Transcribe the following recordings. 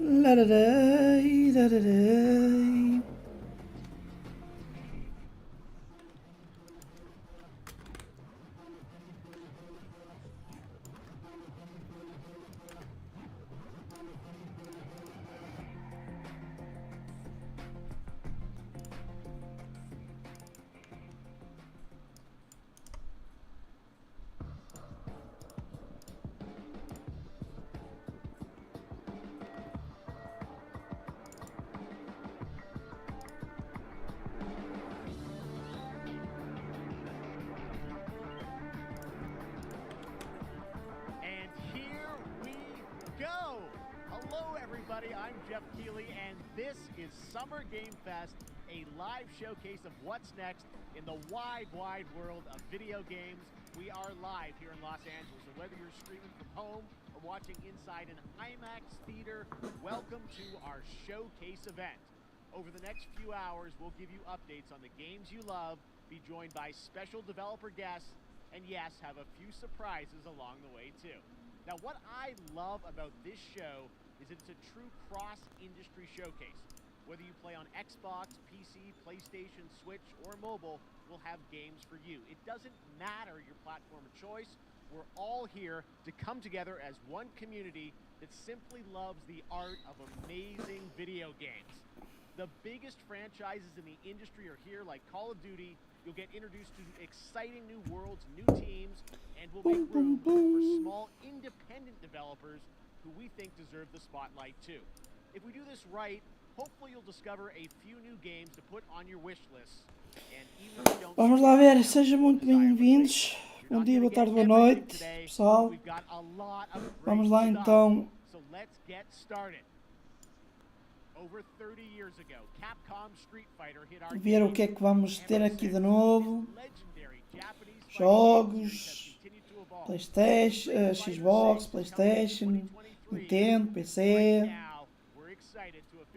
La-da-day, da-da-day. And this is Summer Game Fest, a live showcase of what's next in the wide, wide world of video games. We are live here in Los Angeles, and whether you're streaming from home or watching inside an IMAX theater, welcome to our showcase event. Over the next few hours, we'll give you updates on the games you love, be joined by special developer guests, and yes, have a few surprises along the way too. Now, what I love about this show is it's a true cross-industry showcase. Whether you play on Xbox, PC, PlayStation, Switch, or mobile, we'll have games for you. It doesn't matter your platform of choice. We're all here to come together as one community that simply loves the art of amazing video games. The biggest franchises in the industry are here, like Call of Duty. You'll get introduced to exciting new worlds, new teams, and we'll make room for small independent developers who we think deserve the spotlight too. If we do this right, hopefully you'll discover a few new games to put on your wish list. And even if you don't Vamos lá ver, sejam muito bem-vindos. Bom dia, boa tarde, boa noite, pessoal. Vamos lá então So let's get started. Over 30 years ago, Capcom Street Fighter hit our ver o que é que vamos ter aqui de novo. Jogos, PlayStation, Xbox, PlayStation, Nintendo, PC.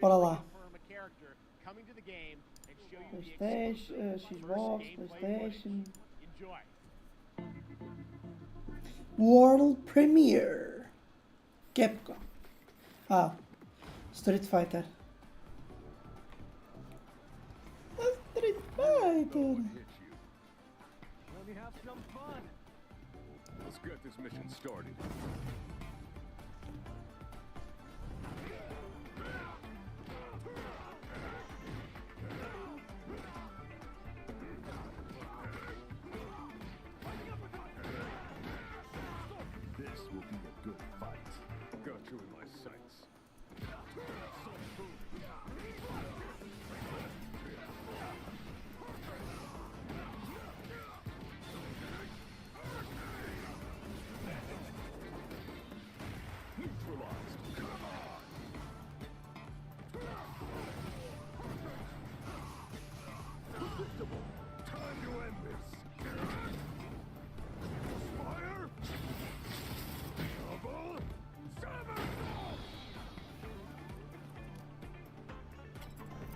Bora lá. PlayStation, Xbox, PlayStation. World Premiere. Capcom. Ah, Street Fighter. Street Fighter. Let me have some fun. Let's get this mission started. This will be a good fight. Got you in my sights.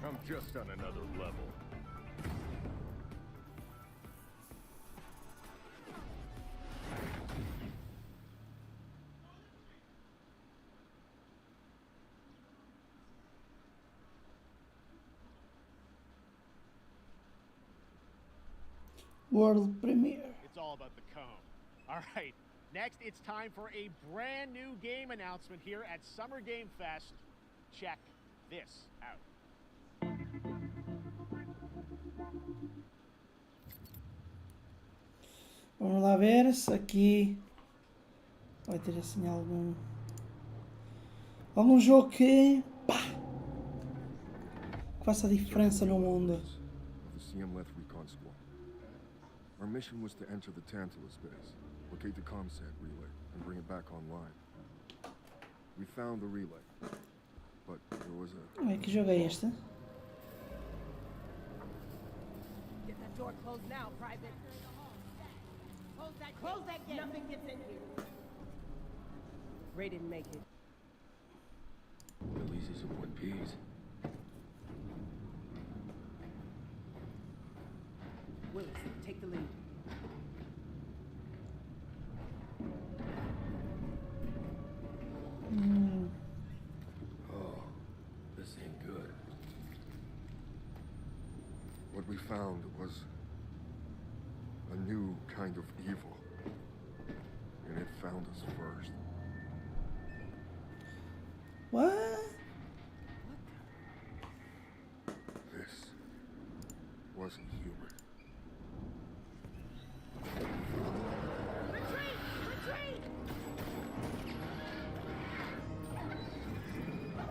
I'm just on another level. World Premiere. It's all about the comb. All right, next it's time for a brand new game announcement here at Summer Game Fest. Check this out. Vamos lá ver se aqui vai ter assim algum jogo que pá, faça diferença no mundo. Our mission was to enter the Tantalus base, locate the comsat relay, and bring it back online. We found the relay, but there was a... Que jogo é este? Get that door closed now, Private. Close that gate. Nothing gets in here. Ray didn't make it. Releases of one piece. Willis, take the lead. Oh, found was a new kind of evil. And it found us first. What? This wasn't human. Retreat! Retreat!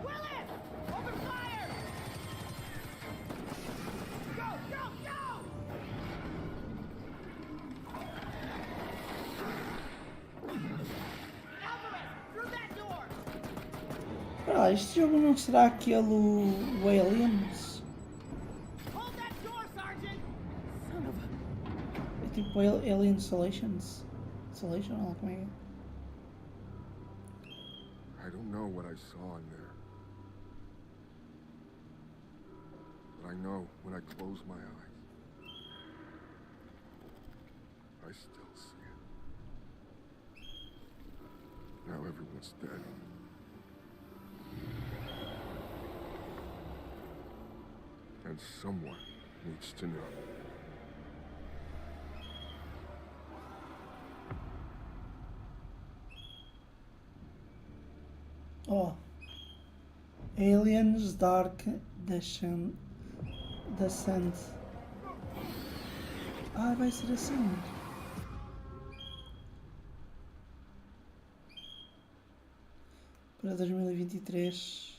Willis! Open fire! Go! Go! Go! Alvarez! Through that door! Ah, este jogo não será aquele o Aliens? Hold that door, Sergeant! Son of a... É tipo Alien Installations? Installation? Ou como é que é? I don't know what I saw in there. But I know when I close my eyes, I still see it. Now everyone's dead. And someone needs to know. Oh. Aliens Dark Descent. Ah, vai ser assim. Para 2023.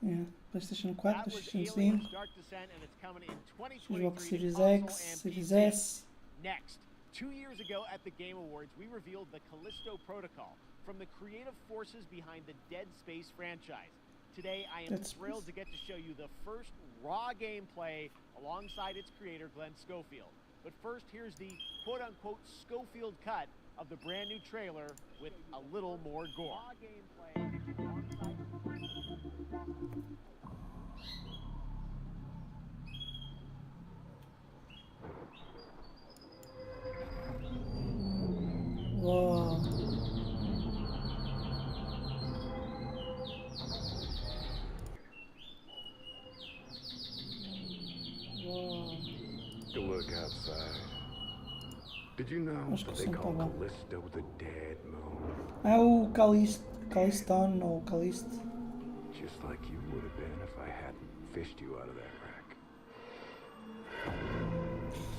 É, PlayStation 4, PlayStation 5, Xbox Series X, Series S. Next, 2 years ago at the Game Awards, we revealed the Callisto Protocol from the creative forces behind the Dead Space franchise. Today, I am thrilled to get to show you the first raw gameplay alongside its creator, Glenn Schofield. But first, here's the quote-unquote Schofield cut of the brand new trailer with a little more gore. Raw gameplay alongside Uau. Uau. Look outside. Did you know Acho que o they som tá call bom. Callisto the dead moon? É o Calliston ou Calist. Just like you would have been if I hadn't fished you out of that wreck.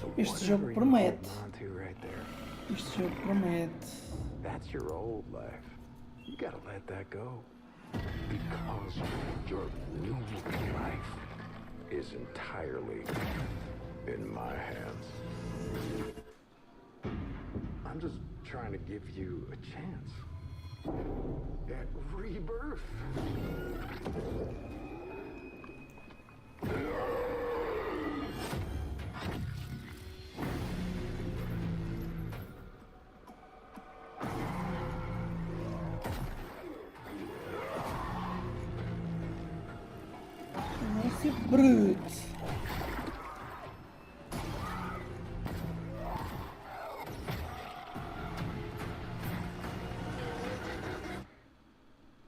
So Este jogo whatever you're promete. holding on to right there, Este jogo promete. that's your old life. You gotta let that go. Because your new life is entirely in my hands. I'm just trying to give you a chance at rebirth. Esse bruto.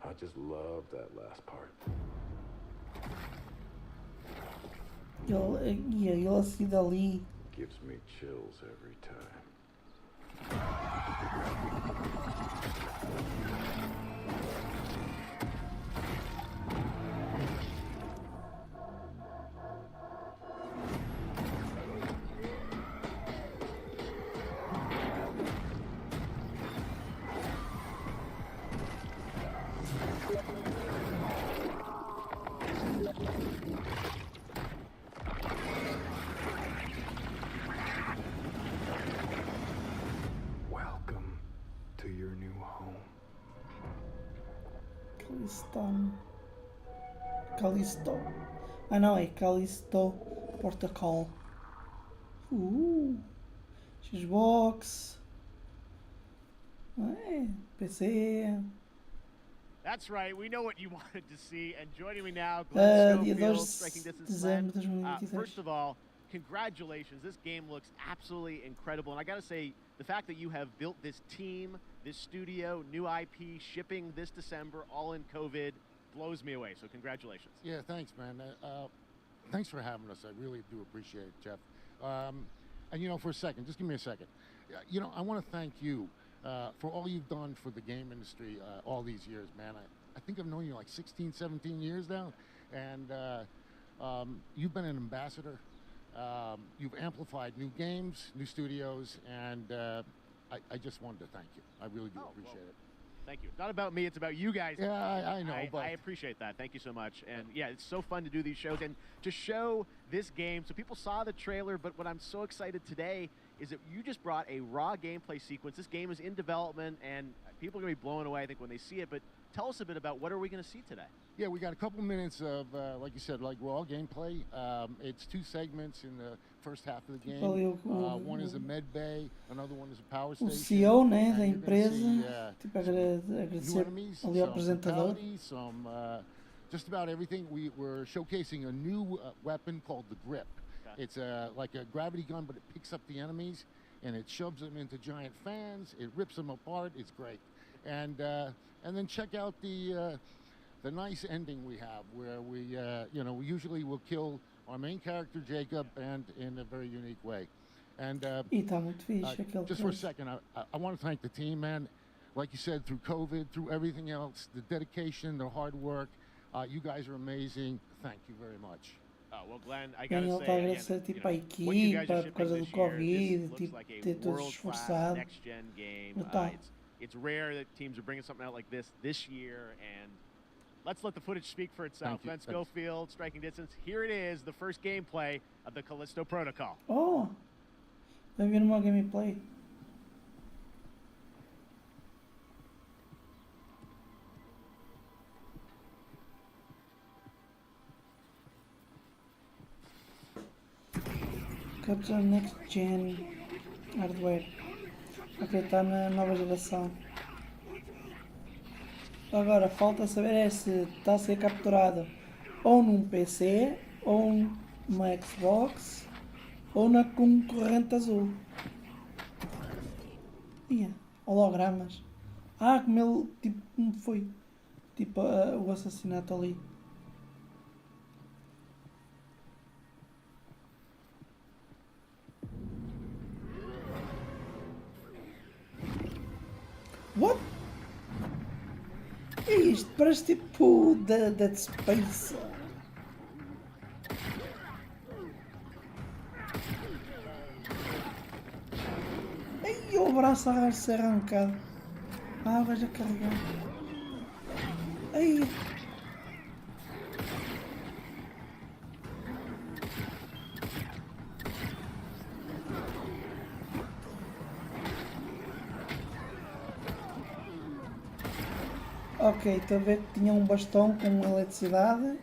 I just love that last part. Ele assim dali. Gives me chills every time. Welcome to your new home. Callisto. Ah não, é Callisto Protocol. Xbox. É, PC. That's right. We know what you wanted to see. And joining me now, Glenn Dia 2 Schofield, Striking de Distance. dezembro de Glenn, 2023. first of all, congratulations. This game looks absolutely incredible. And I got to say, the fact that you have built this team, this studio, new IP, shipping this December, all in COVID, blows me away. So congratulations. Yeah, thanks, man. Thanks for having us. I really do appreciate it, Jeff. And you know, for a second, just give me a second. You know, I want to thank you for all you've done for the game industry all these years, man. I think I've known you like 16, 17 years now, and you've been an ambassador. You've amplified new games, new studios, and I just wanted to thank you. I really do appreciate it. Thank you. It's not about me, it's about you guys. Yeah, I know, but I appreciate that. Thank you so much. And yeah, it's so fun to do these shows and to show this game. So people saw the trailer, but what I'm so excited today is that you just brought a raw gameplay sequence. This game is in development, and people are going to be blown away, I think, when they see it. But tell us a bit about what are we going to see today? yeah, we got a couple minutes of, like you said, like raw gameplay. It's 2 segments in the first half of the game. One is a med bay, another one is a power O station. CEO, né, and da you're gonna empresa, see, tipo, new agradecer enemies, ali ao some apresentador. fatalities, some just about everything. We're showcasing a new weapon called the Grip. Okay. It's like a gravity gun, but it picks up the enemies and it shoves them into giant fans. It rips them apart. It's great. And then check out the nice ending we have, where we you know, we usually will kill our main character Jacob, and in a very unique way. And E está muito fixe aquele just for a trailer. second, I want to thank the team, man. Like you said, through COVID, through everything else, the dedication, the hard work, you guys are amazing. Thank you very much. Oh, well, Glenn, I E gotta ele say, está a again, agradecer tipo, a what you guys equipa are por causa do shipping this year, Covid, this looks tipo, like a ter todos world-class esforçado. next-gen game. Brutal. It's rare that teams are bringing something out like this year, and let's let the footage speak for itself. Thank you. Glenn Schofield, striking distance. Here it is, the first gameplay of the Callisto Protocol. Oh! Vai ver uma gameplay. Capture Next Gen Hardware. Ok, está na nova geração. Agora falta saber é se está a ser capturado ou num PC, ou numa Xbox, ou na concorrente azul. Hologramas. Como ele, tipo, como foi? Tipo, o assassinato ali. What? É isto? Parece tipo Dead Space. Ai, o braço a ser arrancado. O gajo a carregar. Ai. Ok, estou a ver que tinha um bastão com eletricidade.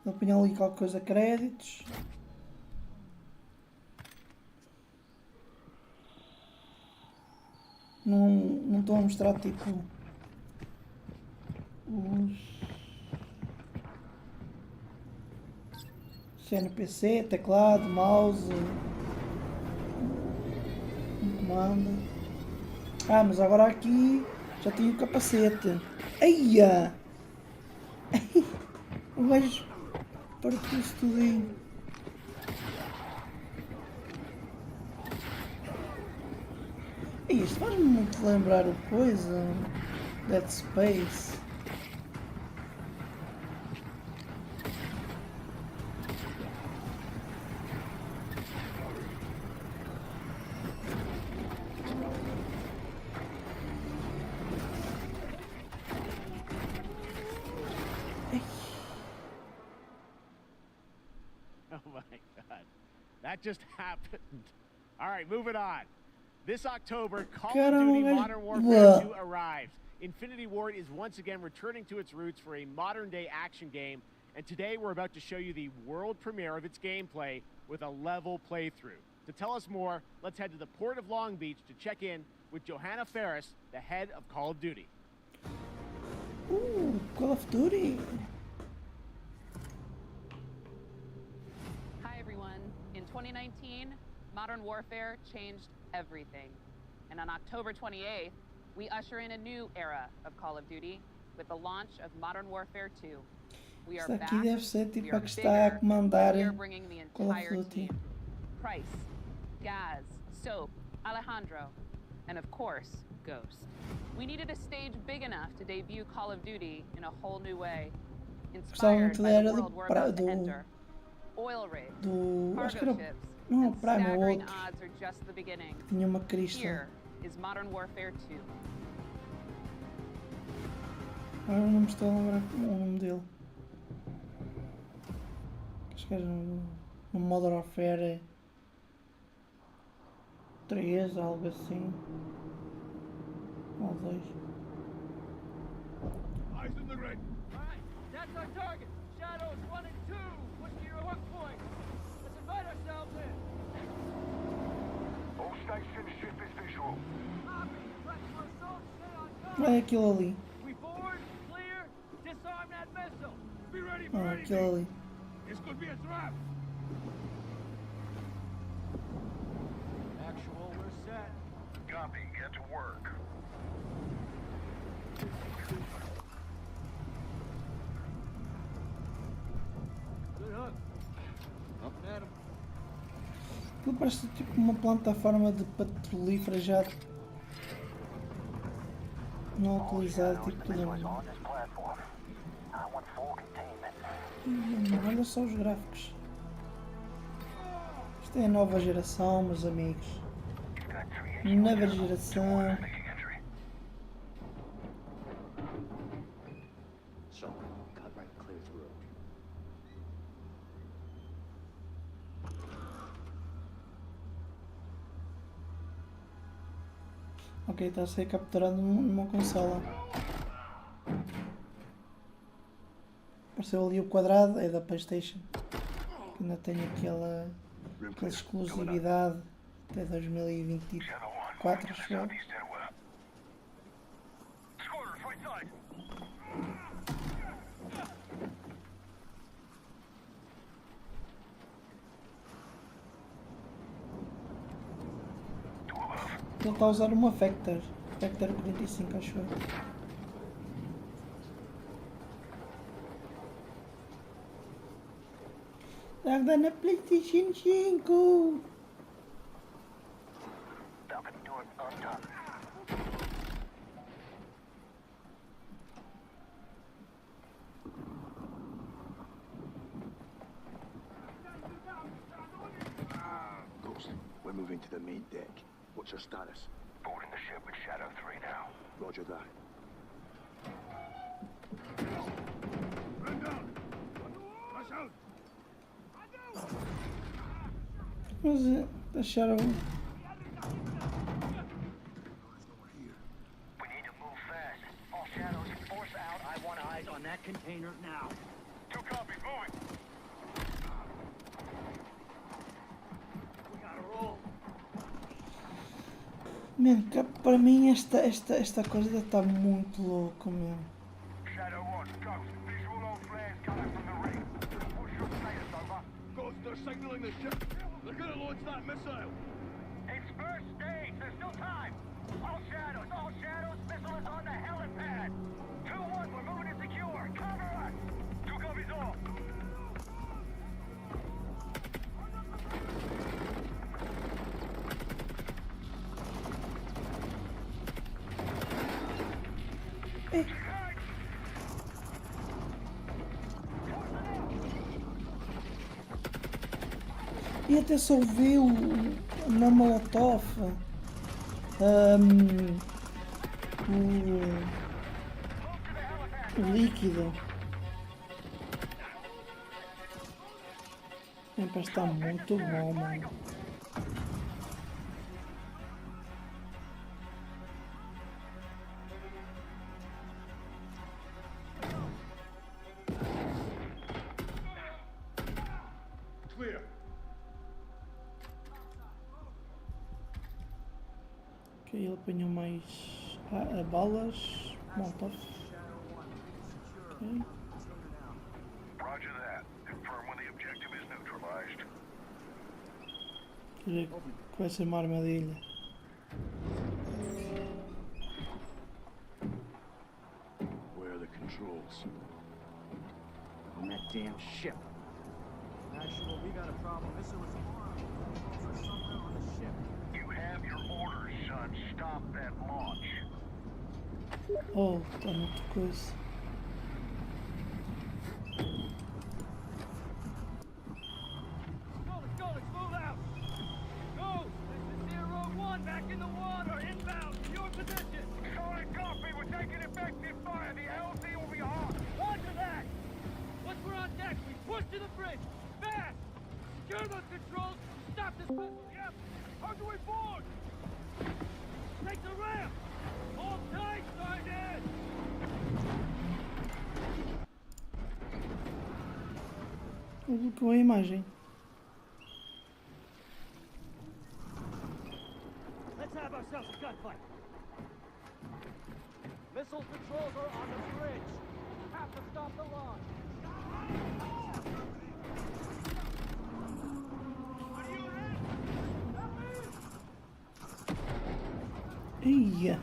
Ele punha ali qualquer coisa, créditos. Não estou a mostrar tipo os CNPC, teclado, mouse, comando. Mas agora aqui já tenho o capacete. Eia! O gajo partiu-se tudinho. Isto faz-me muito lembrar o coisa Dead Space. Oh my God, that just happened. All right, moving on. This October, Call of Duty Modern Warfare 2 arrives. Infinity Ward is once again returning to its roots for a modern-day action game, and today we're about to show you the world premiere of its gameplay with a level playthrough. To tell us more, let's head to the port of Long Beach to check in with Johanna Ferris, the head of Call of Duty. Ooh, Call of Duty. Hi everyone. In 2019, Modern Warfare changed everything. And on October 28th, we usher in a new era of Call of Duty with the launch of Modern Warfare 2. We are Esta back, aqui deve ser we tipo a are que está a bigger, comandar we are bringing the Call of entire Duty. team. Price, Gaz, Soap, Alejandro, and of course, Ghost. We needed a stage big enough to debut Call of Duty in a whole new way, Gostava inspired muito by da the era world we're about to enter. Oil rigs, acho que cargo era, ships, não, and Prime ou staggering outro. odds are just the beginning. Tinha uma crista. Here is Modern Warfare 2. Agora não me estou a lembrar o nome dele. Acho que era no Modern Warfare 3, algo assim. Ou 2. Eyes in the ring. Alright, that's our target. Shadows 1 and 2. Push to your hook point. Let's invite ourselves in. All stations, ship is visual. Copy. Press for assault. Stay on guard. Olha aquilo ali. We board, clear, disarm that missile. Be ready Olha aquilo ali. This could be a trap. Actual, we're set. Copy. Get to work. Good hook. Up and at 'em. Aquilo parece tipo uma plataforma de petrolífera já não utilizada, tipo tudo. Olha só os gráficos. Isto é a nova geração, meus amigos. Nova geração. So, cut right clear through. Ok, está a ser capturado numa consola. Apareceu ali o quadrado, é da PlayStation. Que ainda tem aquela exclusividade até 2024, acho eu. Ele está a usar uma Vector 45, acho eu. Está a dar na PlayStation 5! Ghost, we're moving to the main deck. What's your status? Boarding the ship with Shadow 3 now. Roger that. Run down! Rush out! Mas acharam. We need to move fast. All Shadows, force out. I want eyes on that container now. 2 copies, moving. We gotta roll. Man, para mim esta coisa está muito louca, mesmo. Shadow 1, Ghost. Visual on flares coming from the ring. What's your status, over? Ghost, they're signaling the ship. They're gonna launch that missile. It's first stage. There's still time. All Shadows, missile is on the helipad. 2-1, we're moving to secure. Cover us. 2 copies all. E até só viu na Molotov o líquido. Sempre está muito bom, mano. Clear. Ok, ele apanhou mais balas. Molotov. Ok. Roger that. Confirm when the objective is neutralized. Quer dizer que vai ser uma armadilha. is. On that damn ship. Actual, we got a problem. Missile is armed. Controls are somewhere on the ship. You have your orders, son. Stop that launch. Oh, tá muita coisa. Let's move out. Go. This is 0-1 back in the water. Inbound. In your position. Solid copy. We're taking effective fire. The LZ will be hot. Roger that. Once we're on deck, we push to the bridge. Fast. Secure those controls. Stop this missile. Yep. How do we board? Take the ramp. Hold tight, Sergeant. Com a imagem. Let's have ourselves a gunfight. Missile controls are on the bridge. Have to stop the launch. Ia!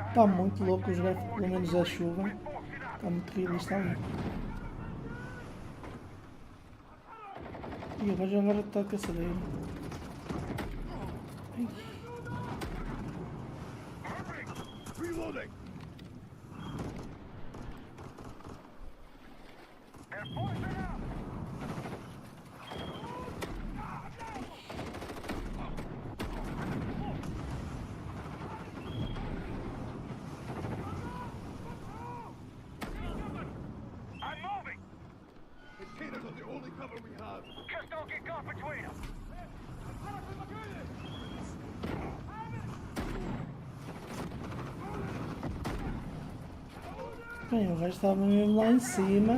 Está muito louco os gráficos, pelo menos a chuva. Está muito realista ali. E o gajo agora está a caçadeiro. Ai. Reloading. They're forcing up. I'm moving. Containers are the only cover we have. Just don't get caught between them. Bem, o gajo estava mesmo lá em cima.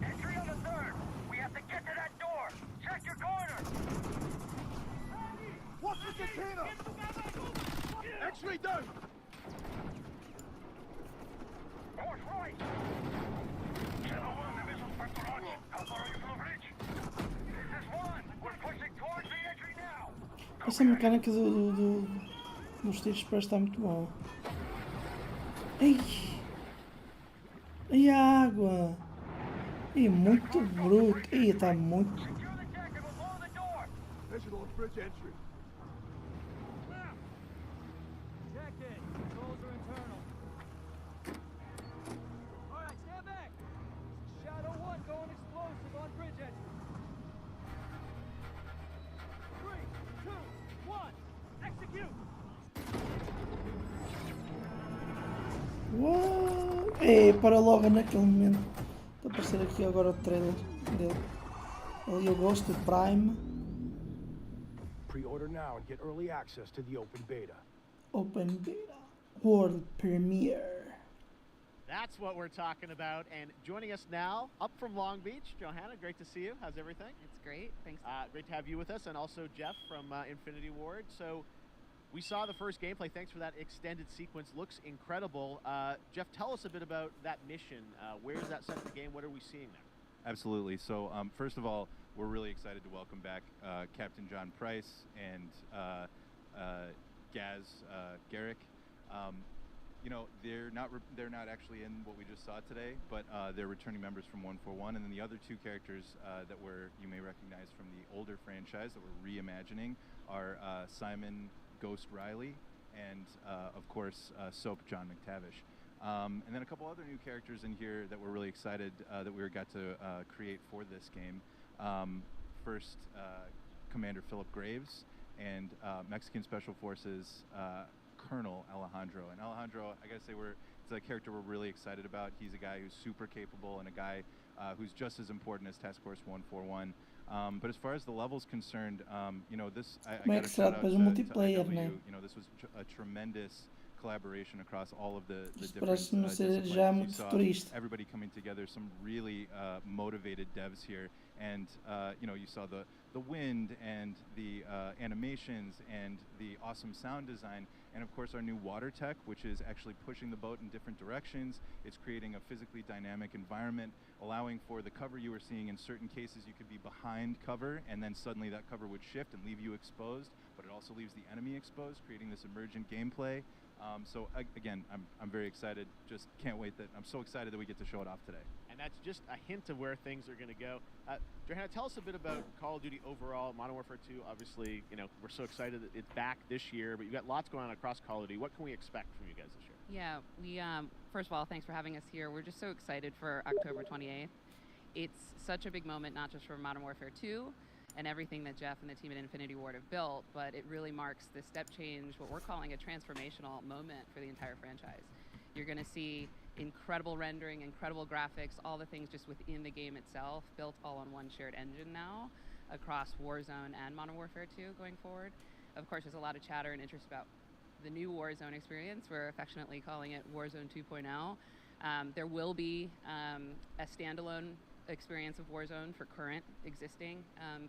Entry on the third. We have to get to that door. Check your corner. What's the container? X-ray down! North right. Channel 1, the missile's back to launch. How far are you from the bridge? This is 1. We're pushing towards the entry now. Essa mecânica dos tiros parece estar muito boa. Ai! Ai, a água! Ai, muito bruto! Ai, está muito... Secure the deck and we'll blow the door. Visual on bridge entry. Check it. Controls are internal. All right, stand back. This is Shadow 1 going explosive on bridge entry. 3, 2, 1. Execute. Uau! Ei, para logo naquele momento. Está a aparecer aqui agora o trailer dele. Ali o Ghost of Prime. Pre-order now and get early access to the open beta. Open Beta. World Premiere. That's what we're talking about. And joining us now, up from Long Beach, Johanna, great to see you. How's everything? It's great. Thanks. Great to have you with us, and also Jeff from Infinity Ward. So we saw the first gameplay. Thanks for that extended sequence. Looks incredible. Jeff, tell us a bit about that mission. Where is that set in the game? What are we seeing there? Absolutely. So first of all, we're really excited to welcome back Captain John Price and Gaz Garrick. You know, they're not actually in what we just saw today, but they're returning members from 141, and then the other two characters that you may recognize from the older franchise that we're reimagining are Simon Ghost Riley and of course Soap John McTavish. And then a couple other new characters in here that we're really excited that we got to create for this game. First, Commander Philip Graves and Mexican Special Forces Colonel Alejandro. And Alejandro, I gotta say, it's a character we're really excited about. He's a guy who's super capable and a guy who's just as important as Task Force 141. But as far as the level's concerned, you know, this I gotta shout out to multiplayer, IW. né? You know, this was a tremendous collaboration across all of the Isto different parece-me ser disciplines. já You muito saw futurista. everybody coming together, some really motivated devs here, and you know, you saw the the wind and the animations and the awesome sound design, and of course our new water tech, which is actually pushing the boat in different directions. It's creating a physically dynamic environment, allowing for the cover you were seeing. In certain cases you could be behind cover and then suddenly that cover would shift and leave you exposed, but it also leaves the enemy exposed, creating this emergent gameplay. So again, I'm very excited. Just can't wait that I'm so excited that we get to show it off today. And that's just a hint of where things are going to go. Johanna, tell us a bit about Call of Duty overall. Modern Warfare 2, obviously, you know, we're so excited that it's back this year, but you've got lots going on across Call of Duty. What can we expect from you guys this year? Yeah, we first of all, thanks for having us here. We're just so excited for October 28th. It's such a big moment, not just for Modern Warfare 2 and everything that Jeff and the team at Infinity Ward have built, but it really marks the step change, what we're calling a transformational moment for the entire franchise. You're going to see incredible rendering, incredible graphics, all the things just within the game itself, built all on one shared engine now across Warzone and Modern Warfare 2 going forward. Of course, there's a lot of chatter and interest about the new Warzone experience. We're affectionately calling it Warzone 2.0. There will be a standalone experience of Warzone for current existing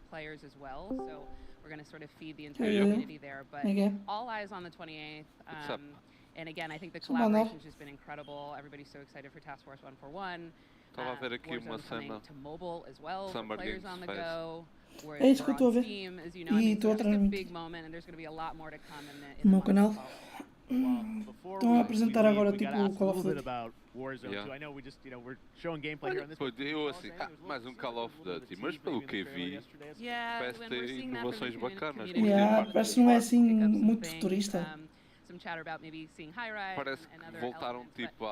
players as well. So we're going to sort of feed the entire community there. But all eyes on the 28th. And again, I think the collaboration's just been incredible. Everybody's so excited for Task Force 141. Estava a ver aqui uma cena. To mobile as well, Summer players Games on the Fest. go. É isso que eu estou a ver. E estou a transmitir. Big moment, and there's going to be a lot more to come no meu canal. Estão a apresentar agora tipo o Call of Duty. I know we just, you know, we're showing gameplay here on this. Eu assim, mais Call of Duty, mas pelo que vi, parece ter inovações bacanas. Parece que não é assim muito futurista. Parece que voltaram tipo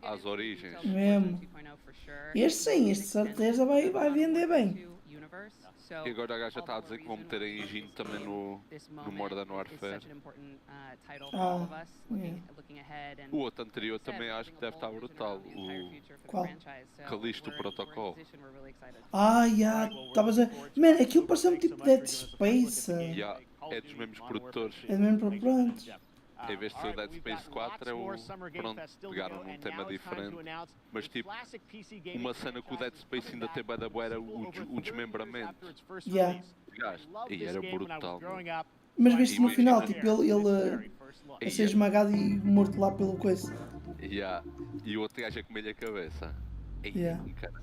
às origens. Mesmo. Este sim, este de certeza vai vender bem. E agora a gaja está a dizer que vão meter a engine também no Modern Warfare. O outro anterior também acho que deve estar brutal. Qual? Callisto Protocol. Estavas a... Man, aquilo parece-me tipo Dead Space. É dos mesmos produtores. É dos mesmos produtores. Em vez de ser o Dead Space 4, pronto, pegaram num tema diferente. Mas tipo, uma cena que o Dead Space ainda tem bada boa era o desmembramento. E era brutal. Mas viste no final, tipo, ele a ser esmagado e morto lá pelo coisa. E o outro gajo a comer-lhe a cabeça. Cara.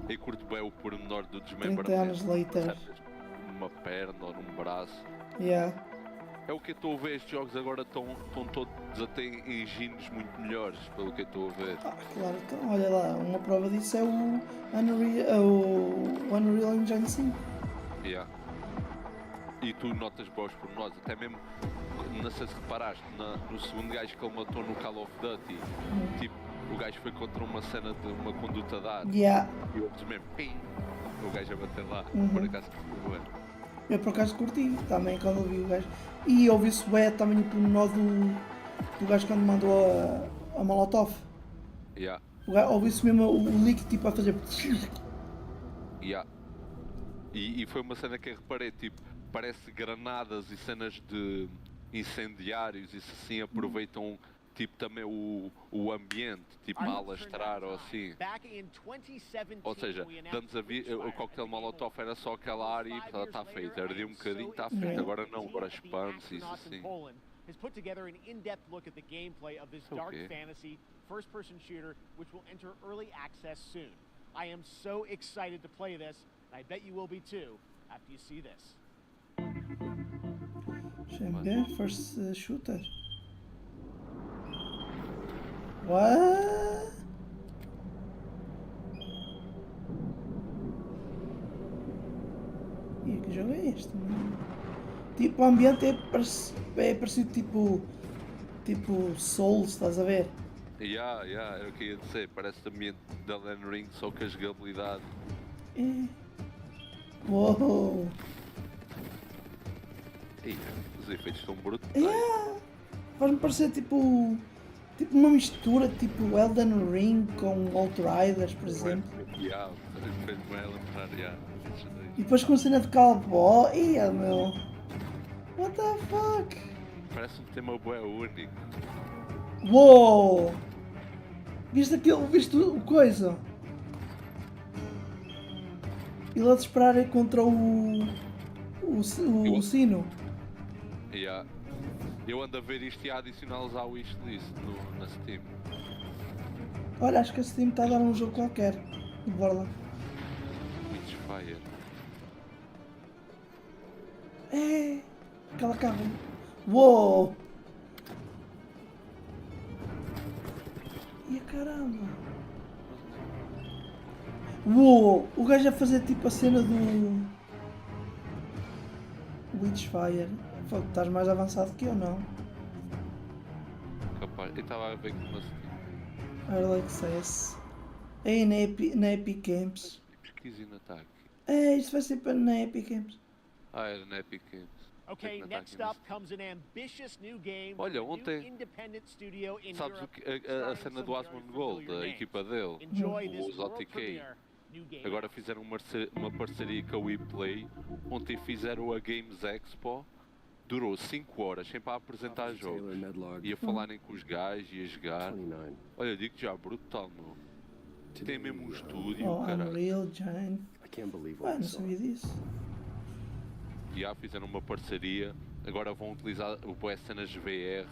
Eu curto bem o pormenor do desmembramento. 30 anos later. Numa perna ou num braço. É o que eu estou a ver, estes jogos agora estão todos a ter engines muito melhores, pelo que eu estou a ver. Claro, então, olha lá, uma prova disso é o Unreal Engine 5. E tu notas bons pormenores, até mesmo, não sei se reparaste, no segundo gajo que ele matou no Call of Duty, tipo, o gajo foi contra uma cena de uma conduta de ar. E outros mesmo, o gajo a bater lá, por acaso ficou bem. Eu por acaso curti também quando ouvi o gajo. E ouvi-se bem também o pormenor do gajo quando mandou a Molotov. Ouvi-se mesmo o leak tipo a fazer. E foi uma cena que eu reparei, tipo, parece granadas e cenas de incendiários, isso assim aproveitam tipo também o ambiente, tipo a alastrar ou assim. Ou seja, antes o coquetel Molotov era só aquela área e está feito, ardia um bocadinho, está feito, agse não, agora expande-se isso assim. Has put together an in-depth look at the gameplay of this dark fantasy first-person shooter, which will enter early access soon. I am so excited to play this, and I bet you will be too after you see this. First shooter. What? E que jogo é este, mano? Tipo, o ambiente é parecido tipo Souls, estás a ver? Era o que eu ia dizer, parece o ambiente da Elden Ring, só que a jogabilidade. Uou! Os efeitos estão brutais. Faz-me parecer tipo uma mistura tipo Elden Ring com Outriders, por exemplo. Fez-me lembrar, E depois com a cena de cowboy, meu. What the fuck? Parece um tema bué único. Uou! Viste o coisa? Ele a disparar contra o sino. Yeah. Eu ando a ver isto e a adicioná-los à wishlist na Steam. Olha, acho que a Steam está a dar um jogo qualquer. Bora lá. Witchfire. É, aquela carro. Uou! E a caramba! Uou! O gajo a fazer tipo a cena do Witchfire. Fogo, estás mais avançado que eu, não? Capaz. Eu estava a ver como assim. Early Access. Aí na Epic Games. Pesquisa e não está aqui. É, isto vai ser para na Epic Games. Ah, era na Epic Games. Okay, next up comes an ambitious new game Olha, from a ontem, new independent studio in sabes Europe, a cena do Asmon Gold, a equipa dele, Enjoy this os world OTK, premiere new game. agora fizeram uma parceria com a WePlay, ontem fizeram a Games Expo, durou 5 horas, sempre a apresentar jogos, ia falarem com os gajos, ia jogar, olha, digo já, brutal, meu. Tem mesmo um estúdio, caralho. Unreal Giant. Ué, não sabia disso. Já fizeram uma parceria, agora vão utilizar o cenas VR.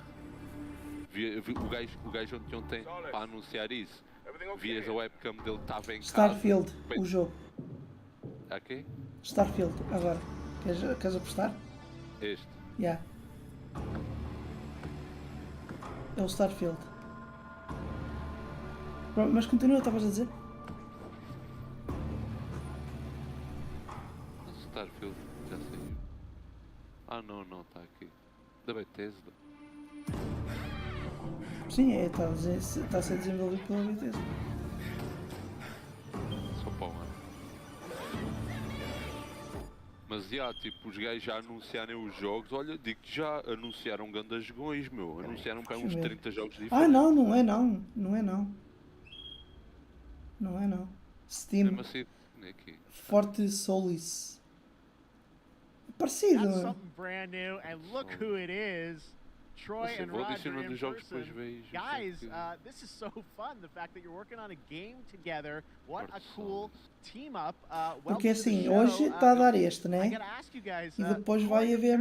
O gajo ontem para anunciar isso. Vias a webcam dele que estava em casa. Starfield, o jogo. Ok? Starfield, agora. Queres apostar? Este. Yeah. É o Starfield. Pronto, mas continua, estavas a dizer? Starfield já saiu. Ah não, está aqui. Da Bethesda. Sim, está a ser desenvolvido pela Bethesda. Só para o ano. Mas já, tipo, os gajos já anunciarem os jogos, olha, digo que já anunciaram grandes jogões, meu. Anunciaram para uns 30 jogos diferentes. Ah não, não é não. Não é não. Não é não. Steam. Assim, aqui. Forte Solis. Parecido. That's something brand new, and look who it is. Troy and Roger in person. Guys, this is so fun. The fact that you're working on a game together. What a cool team up. Porque assim, hoje está a dar este, né? E depois vai haver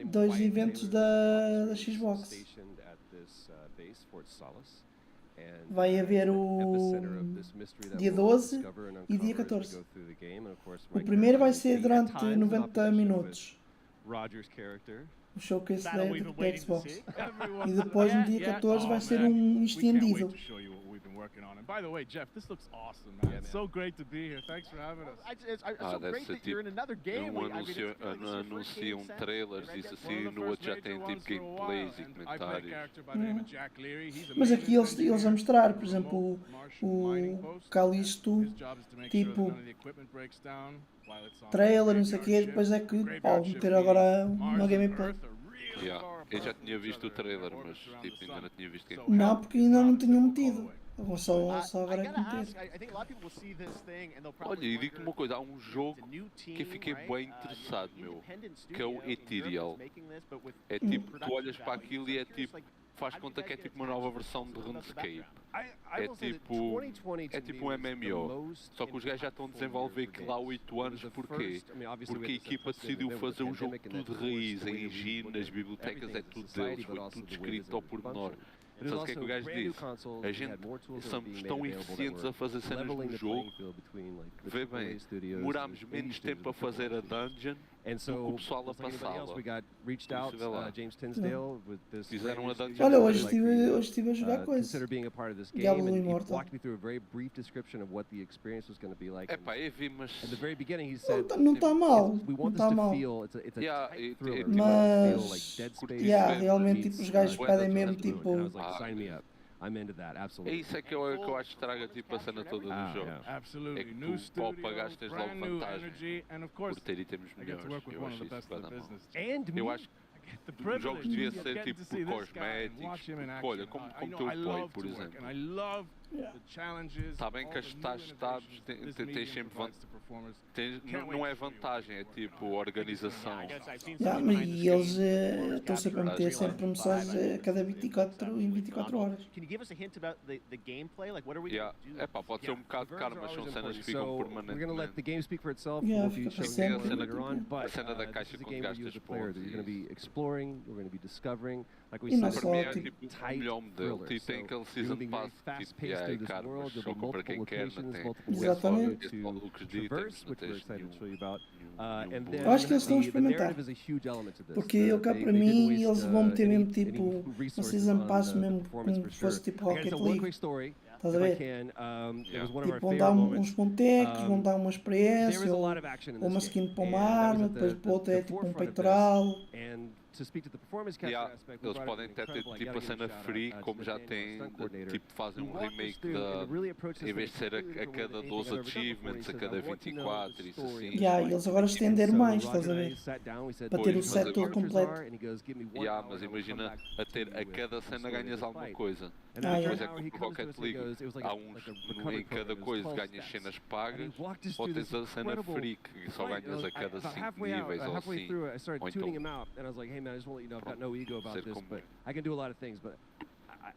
dois eventos da Xbox. Vai haver o dia 12 e dia 14. O primeiro vai ser durante 90 minutos. O showcase da Xbox. E depois no dia 14 vai ser estendido. By the way, Jeff, this looks awesome, man. It's so great to be here. Thanks for having us. It's so great that you're in another game. Anunciam trailers, isso assim, no outro já tem tipo gameplays e comentários. Mas aqui eles a mostrar, por exemplo, o Calisto, tipo, trailer, não sei o quê, depois é que ao meter agora uma gameplay. Eu já tinha visto o trailer, mas tipo, ainda não tinha visto gameplay. Não, porque ainda não tinham metido. Só agora é que meter. Olha, e digo-te uma coisa, há um jogo que eu fiquei bem interessado, meu, que é o Ethereal. É tipo, tu olhas para aquilo e é tipo, faz conta que é tipo uma nova versão de RuneScape. É tipo um MMO. Só que os gajos já estão a desenvolver aquilo há 8 anos. Porquê? Porque a equipa decidiu fazer o jogo tudo de raiz, a engine, nas bibliotecas, é tudo deles, foi tudo escrito ao pormenor. Sabe o que é que o gajo disse? A gente somos tão eficientes a fazer cenas no jogo. Vê bem, demorámos menos tempo a fazer a dungeon do que o pessoal a passá-la. Fizeram a dungeon. Olha, hoje estive a jogar coisa. Diablo Immortal. Epá, eu vi, mas... Não está mal. Não está mal. Mas... realmente tipo, os gajos pedem mesmo tipo... É isso é que eu acho que estraga tipo, a cena toda do jogo. É que tu, ao pagares, tens logo vantagem por ter itens melhores. Eu acho isso bada mal. Eu acho que os jogos deviam ser tipo por cosméticos, olha, como teu Play, por exemplo. the challenges, Está bem all que the as new estados innovations that this tens medium sempre provides to performers. não é vantagem, é tipo organização. E eles estão sempre a meter sempre promoções a cada 24 em 24 horas. Can you give us a hint about the gameplay? Like, what are we going to do? É pá, pode ser um bocado caro, mas são cenas que ficam permanentemente. We're going to let the game speak for itself. Yeah, We'll be fica showing sempre. more later on, but A cena da this caixa is a quando game where you gastas as a player, pontos. you're going to be exploring, you're going to be discovering, like we E não said, só, Para mim é tipo, tipo o tight melhor modelo. thriller. Tipo, tem aquele You're season moving very pass, tipo, fast-paced through this caro, world. mas There'll só be compra multiple quem quer, não locations, tem. multiple Exatamente. ways to Lucros de traverse, itens, which não we're tens excited to show you about. nenhum And then Eu acho que eles estão a the experimentar. narrative is a huge element to this. Porque eu cá They para didn't mim waste, eles vão meter any mesmo tipo uma resources season on pass the mesmo performance como for se fosse sure. tipo Again, it's Rocket a one-way League. story. Estás a If I ver? can, it was one of our Tipo, vão favorite dar uns moments. pontecos, vão dar uma There experiência, is a ou lot of action in uma this skin game, para uma and that was arma, at depois para outra é tipo um forefront of this. peitoral. And to speak to the performance capture aspect, we Eles brought podem in an até ter incredible, I tipo gotta a give cena a shout free, out, como to já the tem, stunt coordinator. tipo fazem He um walked us remake through and really approached this em vez de ser completely a different way cada than 12 anything I've ever done achievements, before. a cada He said, "I want to know 24, the isso story." assim. Yeah, eles agora estenderam So mais, Roger estás a and I ver? sat down, we said, Para ter o Pois, set mas todo agora- completo. and he goes, "Give me one Yeah, hour mas and I will come imagina back a to ter you a with cada the cena story of ganhas the alguma fight." coisa. And Ah, after yeah. Depois an é hour, he como o comes to Rocket us and he League. goes, it was like Há a uns recovery em cada program. It was coisa 12 ganhas steps. cenas And pagas, he walked us ou through tens this a cena incredible free que só fight. ganhas a And cada about 5 halfway out, níveis ou halfway assim. through it, I started Ou tuning então him out, and I was like, "Hey man, I just want to let you know I've got no ego about ser this, como but I can do a lot of things, but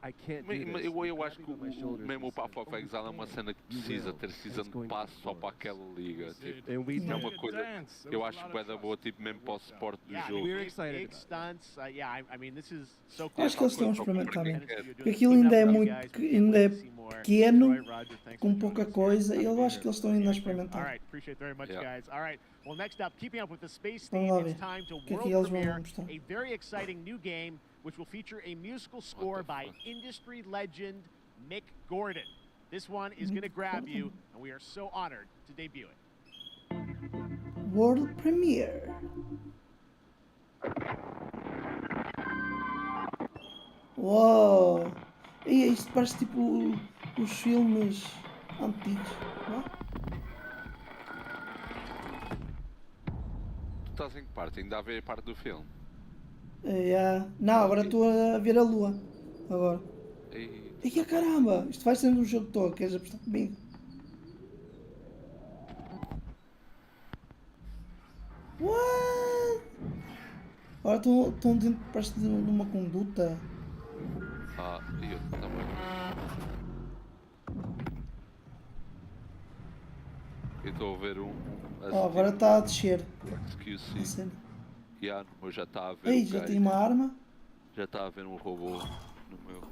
I can't do Mas this." eu He acho grabbed que me by my shoulders mesmo and o Path of said, Exile é uma cena que "You precisa will, ter and season it's going to pass be só para glorious." aquela liga. Tipo, And we é uma did. coisa que eu acho que boa tipo mesmo para o suporte do jogo. We're excited Big about stunts. Yeah, I mean, this is so cool. Acho que eles estão a experimentar mesmo. Porque aquilo Teaming ainda é up with you muito, guys, we can't ainda é wait to see more. pequeno, Troy, Roger, thanks com for pouca joining us here. coisa, e Happy to eu be acho here. que eles estão ainda a All experimentar. right, appreciate it very much, Yeah. guys. All right, well, next up, keeping up with the space Vamos theme, lá it's ver time to o que é que world eles vão premiere mostrar. a very exciting new game, which will feature a musical score by industry legend Mick Gordon. This one is going to grab you, and we are so honored to debut it. World Premiere. Uou! E isto parece tipo os filmes antigos, não é? Tu estás em que parte? Ainda a ver a parte do filme? Não, agora estou a ver a lua. Agora. E que caramba! Isto vai ser um jogo todo, queres apostar comigo? What? Agora estão dentro, parece de uma conduta. E eu também. Eu estou a ver Agora está a descer. QC. A cena. No meu já está a ver. Ei, já tem uma arma. Já está a ver um robô no meu.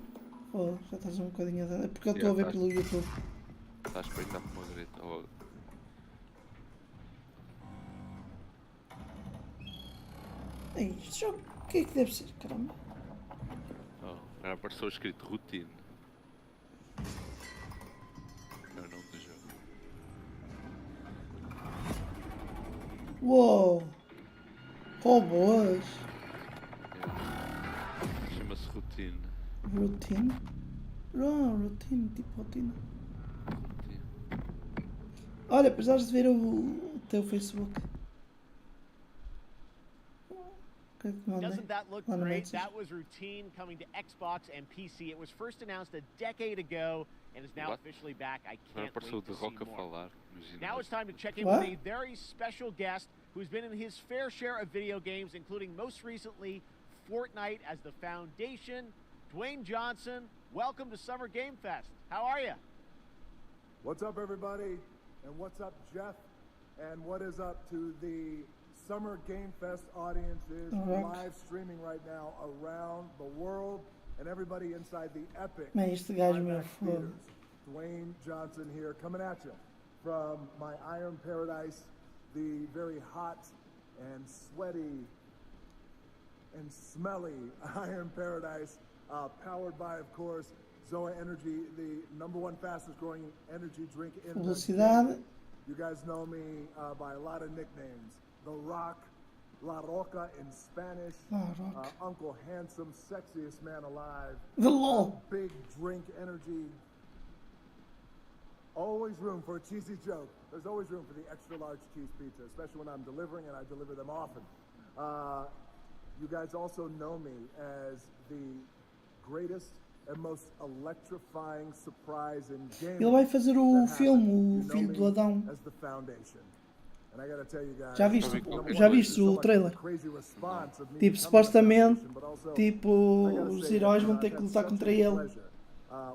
Oh, já estás um bocadinho a... É porque eu estou a ver pelo YouTube. Está a espreitar por uma greta. Ei, este jogo, o que é que deve ser, caramba? Agora apareceu escrito routine. É o nome do jogo. Uou! Robôs! Chama-se routine. Routine? Não, routine, tipo rotina. Olha, precisaste de ver o teu Facebook. Doesn't that look great? That was Routine coming to Xbox and PC. It was first announced a decade ago and is now officially back. I can't wait to see more. Now it's time to check in with a very special guest who's been in his fair share of video games, including most recently Fortnite as the foundation. Dwayne Johnson, welcome to Summer Game Fest. How are you? What's up, everybody? And what's up, Jeff? And what is up to the Summer Game Fest audiences live streaming right now around the world and everybody inside the epic IMAX theaters. Dwayne Johnson here, coming at you from my Iron Paradise, the very hot and sweaty and smelly Iron Paradise, powered by, of course, Zoa Energy, the #1 fastest growing energy drink in the Velocidade. You guys know me by a lot of nicknames. The Rock, La Roca in Spanish, Uncle Handsome, sexiest man alive, The Law, big drink energy. Always room for a cheesy joke. There's always room for the extra large cheese pizza, especially when I'm delivering, and I deliver them often. You guys also know me as the greatest and most electrifying surprise in gaming. Ele vai fazer o that filme, happened. o You know filho me do Adão. as the foundation. And I gotta tell you guys, Já viste, number já one, viste there's so o much trailer? crazy response of me Tipo, becoming the supostamente, foundation, but also, tipo, I gotta os say, heróis you vão know, ter I've que had lutar such contra a ele. pleasure,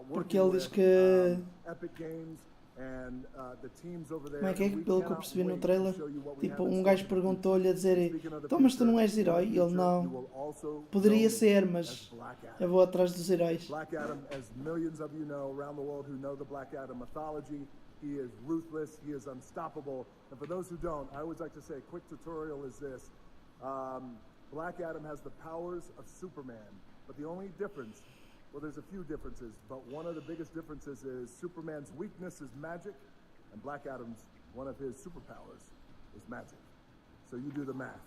Porque working ele diz with, que... Epic Games and the teams over there, Como é que é? and we Pelo que eu cannot percebi no wait to trailer, show you what we tipo, have in um store gajo for the future. perguntou-lhe a dizer: Speaking of the então, mas tu não és future, herói? in E the ele, future, you não. will also Poderia know me ser, as mas Black Adam. eu vou atrás dos heróis. Black Adam, as millions of you know around the world who know the Black Adam mythology, he is ruthless, he is unstoppable. And for those who don't, I always like to say a quick tutorial is this. Black Adam has the powers of Superman, but the only difference, well, there's a few differences, but one of the biggest differences is Superman's weakness is magic, and Black Adam's, one of his superpowers is magic. So you do the math.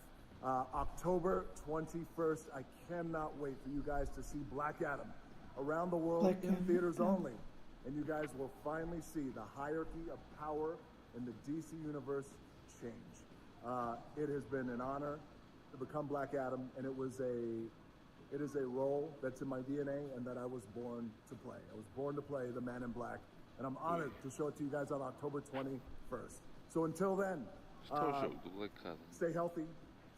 October 21st, I cannot wait for you guys to see Black Adam around the world in theaters only. And you guys will finally see the hierarchy of power in the DC universe change. It has been an honor to become Black Adam, and it is a role that's in my DNA and that I was born to play. I was born to play the Man in Black, and I'm honored to show it to you guys on October 21st. So until then, stay healthy,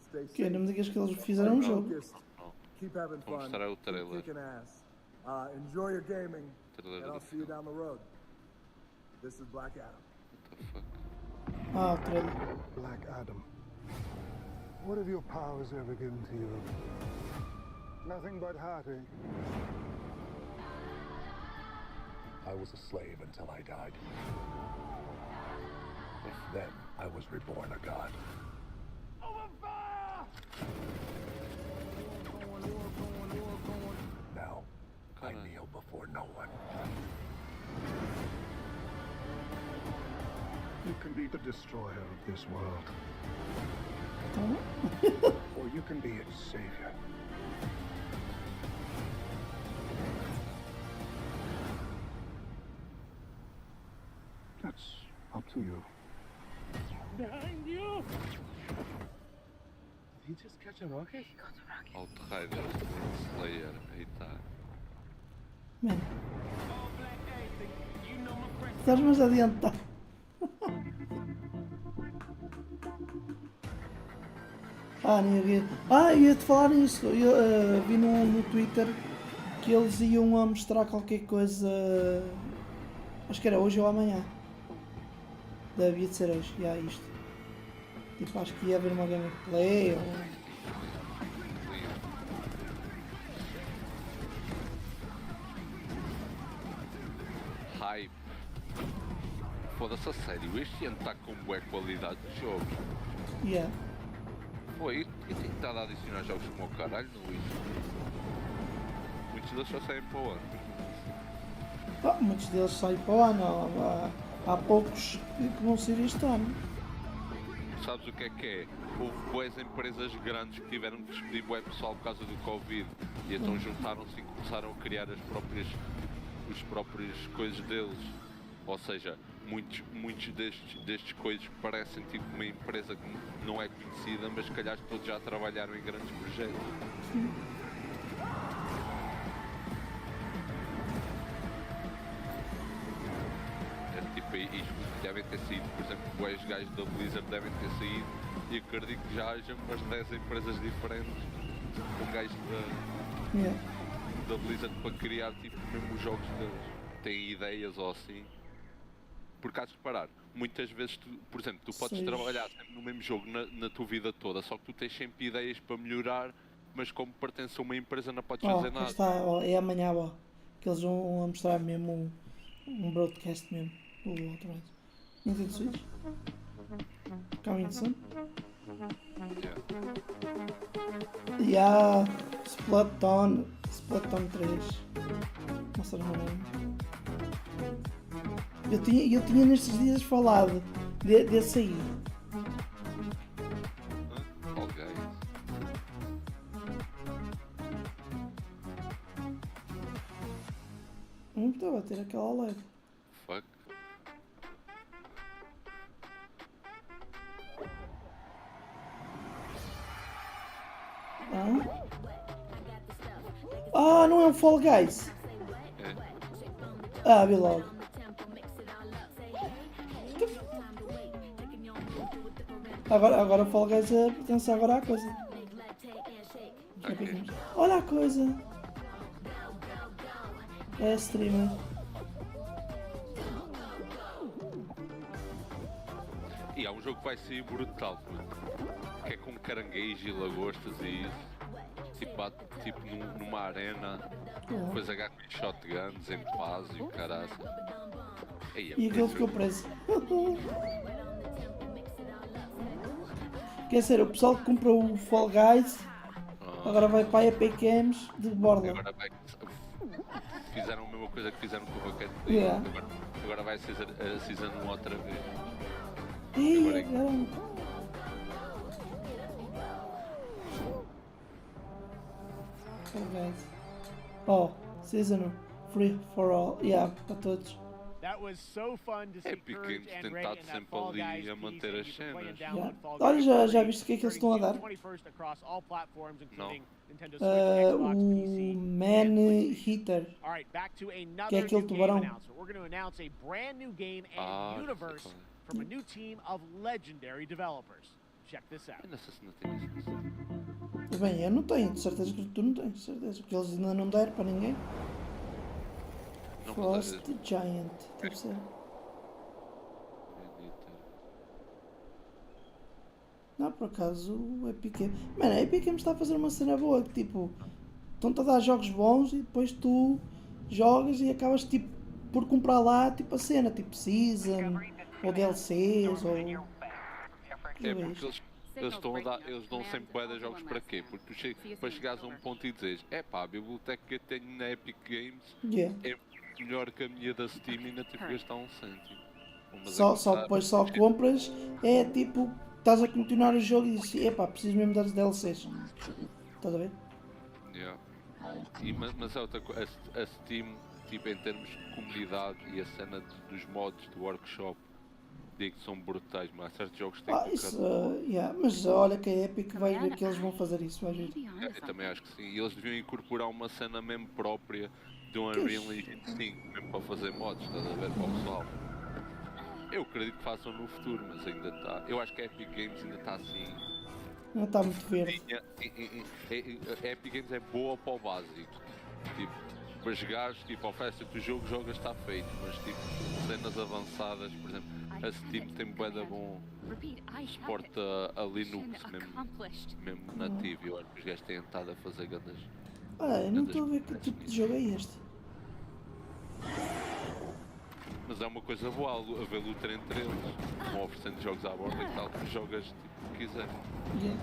stay Que não me safe, digas que eles fizeram um jogo. focused, keep having fun, mostrar o keep trailer. kicking ass, enjoy your gaming, and I'll see you down the road. This is Black Adam. Ah, o trailer. Black Adam, what have your powers ever given to you? Nothing but heartache. I was a slave until I died. Then I was reborn a god. Now, I kneel before no one. You can be the destroyer of this world. Or you can be its savior. That's up to you. Behind you! Did he just catch a rocket? He got a rocket. Outrider, Slayer, aí está. Man. Estás mais adiantado. Nem havia. Ia-te falar nisso. Eu vi no Twitter que eles iam a mostrar qualquer coisa. Acho que era hoje ou amanhã. Devia de ser hoje. Isto. Tipo, acho que ia haver uma gameplay ou. Hype. Foda-se a sério, este ano está com boa qualidade de jogos. Yeah. Foi, e tem estado a adicionar jogos como o caralho no Wii. Muitos deles só saem para o ano. Muitos deles saem para o ano. Há poucos que vão ser este ano. Sabes o que é? Houve boas empresas grandes que tiveram que despedir bué pessoal por causa do Covid. E então juntaram-se e começaram a criar os próprios coisas deles. Ou seja, muitos destes coisas parecem tipo uma empresa que não é conhecida, mas se calhar todos já trabalharam em grandes projetos. É tipo, isto devem ter saído, por exemplo, os gajos da Blizzard devem ter saído e acredito que já haja umas 10 empresas diferentes com gajos da Blizzard para criar tipo mesmo os jogos deles. Têm ideias ou assim. Porque há de reparar, muitas vezes, por exemplo, tu podes trabalhar sempre no mesmo jogo na tua vida toda, só que tu tens sempre ideias para melhorar, mas como pertence a uma empresa não podes fazer nada. É amanhã, que eles vão mostrar mesmo um broadcast mesmo do outro lado. Nintendo Switch? Coming soon? Splatoon 3. Nossa, não lembro. Eu tinha nestes dias falado desse aí. Ok. Estava a ter aquela leve. Fuck. Não é um Fall Guys. Ah, vi logo. Agora o Fall Guys pertence agora à coisa. Ok. Olha a coisa. É a streamer. E há um jogo que vai ser brutal, que é com caranguejos e lagostas e isso. Tipo numa arena, depois agarra com shotguns em paz e o caralho. E aquele ficou preso. Quer dizer, o pessoal que comprou o Fall Guys agora vai para a Epic Games de borla. Agora fizeram a mesma coisa que fizeram com o Rocket League. Yeah. Agora vai ser a Season 1 outra vez. Ih, Agora Fall Guys. Oh, Season Free for All. Yeah, para todos. That was so fun to see Epic Courage Games and tem Ray in estado that sempre Fall ali Guys a piece, manter and as you've been playing cenas. download Fall Olha, Guys já free, viste o que é que eles starting estão a June dar? 21st across all platforms, including Nintendo Switch, Xbox, O PC, Man Hitter. All right, back to Que é another aquele new game tubarão. announcement. We're going to announce a brand new game and universe from a new team of legendary developers. Check this out. Não sei se não tem isso. Bem, eu não tenho, de certeza que tu não tens, de certeza, porque eles ainda não deram para ninguém. Não, Frost Giant, deve ser. Não, por acaso o Epic Games. Mano, a Epic Games está a fazer uma cena boa, que tipo, estão-te a dar jogos bons e depois tu jogas e acabas tipo por comprar lá tipo a cena, tipo Season, ou DLCs, ou. É porque eles dão sempre bué de jogos para quê? Porque tu para chegares a um ponto e dizes, a biblioteca que eu tenho na Epic Games é melhor que a minha da Steam e ainda tive que gastar um cêntimo. Só depois só compras, é tipo, estás a continuar o jogo e dizes, preciso mesmo das DLCs. Estás a ver? Yeah. Mas é outra coisa, a Steam, tipo em termos de comunidade e a cena dos mods do workshop, digo que são brutais, mas há certos jogos que têm isso, mas olha que a Epic vai ver que eles vão fazer isso, vai ver. Eu também acho que sim, e eles deviam incorporar uma cena mesmo própria de um Unreal Engine 5, mesmo para fazer mods, estás a ver, para o pessoal. Eu acredito que façam no futuro, mas ainda está. Eu acho que a Epic Games ainda está assim. Não está muito verde. A Epic Games é boa para o básico. Tipo, para jogares, tipo, oferece-te o jogo, jogas, está feito. Mas tipo, cenas avançadas, por exemplo, a Steam tem bué de bom suporte a Linux mesmo nativo. Eu acho que os gajos têm estado a fazer grandes. Olha, eu não estou a ver que tipo de jogo é este. Mas é uma coisa boa haver luta entre eles, vão oferecendo jogos à borda e tal, tu jogas tipo o que quiser. Yeah.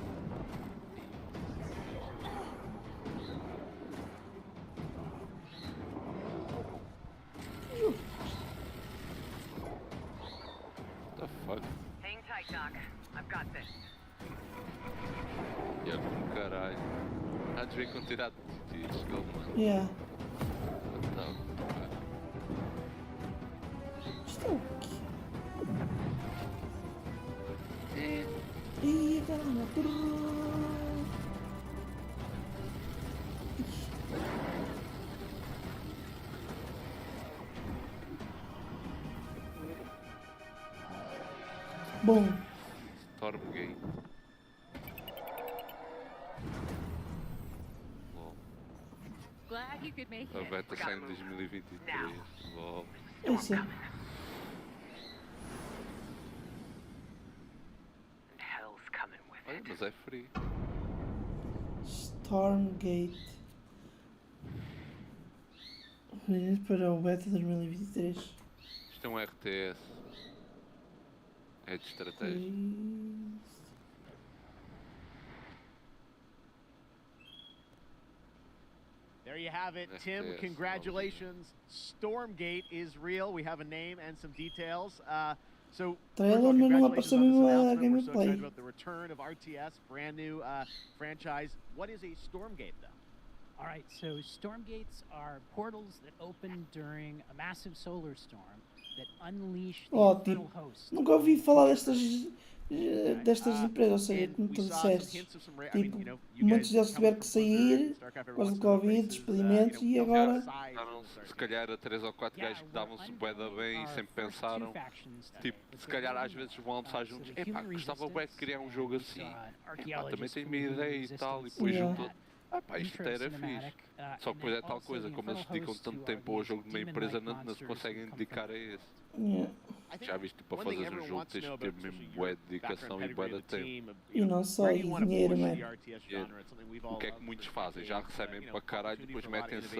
What the fuck? Hang tight, Doc. I've got this. E é como caralho. Antes vem com tirado de tiros, mano. Yeah. What the fuck? Isto é o quê? Ih, caramba. Bom. Stormgate. Glad you could make A it. beta sai em 2023. Lol. Isso. Olha, mas é free. Stormgate. Reunido para o beta 2023. Isto é um RTS. É de estratégia. There you have it, Tim. Congratulations. Stormgate is real. We have a name and some details. So, Trailer, mas não apareceu mesmo a we're so excited gameplay. about the return of RTS, brand new franchise. What is a Stormgate, though? All right, so Stormgates are portals that open during a massive solar storm that unleash the infernal host. Nunca ouvi falar destas empresas, ou seja, como tu disseste, tipo, muitos deles tiveram que sair por causa do Covid, despedimentos, e agora... Se calhar a 3 ou 4 gajos que davam-se bué da bem e sempre pensaram, tipo, se calhar às vezes vão almoçar juntos, epá, gostava bué de criar um jogo assim, epá, também tenho uma ideia e tal, e depois juntam, pá, isto era fixe. Só que depois é tal coisa, como eles dedicam tanto tempo ao jogo de uma empresa, não se conseguem dedicar a esse. Já viste, para fazeres um jogo tens de ter mesmo bué de dedicação e bué de tempo. E não só, e dinheiro, mano. O que é que muitos fazem? Já recebem para caralho e depois metem-se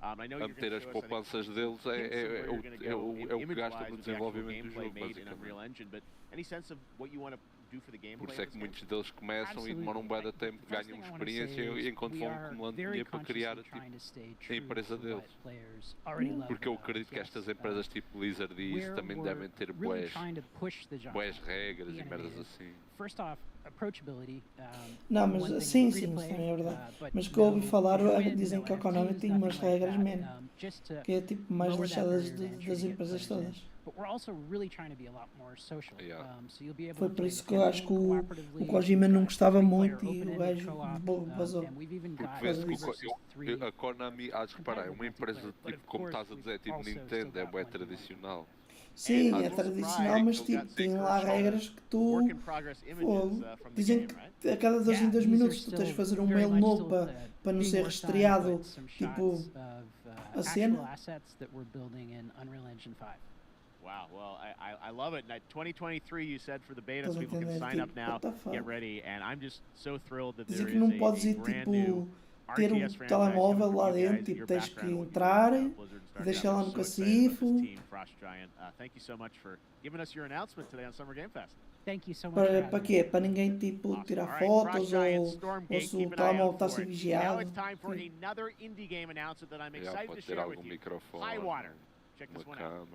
a meter as poupanças deles, é o que gastam no desenvolvimento do jogo, basicamente. Por isso é que muitos deles começam e demoram um bué de tempo, ganham experiência e enquanto vão acumulando dinheiro para criar tipo, a empresa deles. Porque eu acredito que estas empresas tipo Blizzard e isso também devem ter bués regras e merdas assim. Não, mas sim, isso também é verdade. Mas que eu ouvi falar, dizem que a Konami tem umas regras mesmo, que é tipo mais lixadas das empresas todas. Foi por isso que eu acho que o Kojima não gostava muito e o gajo vazou. Porque vê-se que a Konami, há de reparar, é uma empresa tipo, como estás a dizer, tipo Nintendo, é bué tradicional. Sim, é tradicional, mas tipo, tem lá regras que tu... dizem que a cada 2 em 2 minutos tu tens de fazer um mail novo para não ser rastreado, tipo, a cena. Wow, well, I love it. 2023, you said for the beta, so people can sign up now, get ready, and I'm just so thrilled that there Dizem is que não a podes ir, brand tipo, new ter um telemóvel lá dentro, tipo, tens que entrar e deixar lá no cacifo. Thank you so much for giving us your announcement today on Summer Game Fest. Para quê? Para ninguém, tipo, tirar fotos ou se o telemóvel está a ser vigiado. Now it's time for another indie game announcement that I'm excited to share with you. Highwater. Check this one out.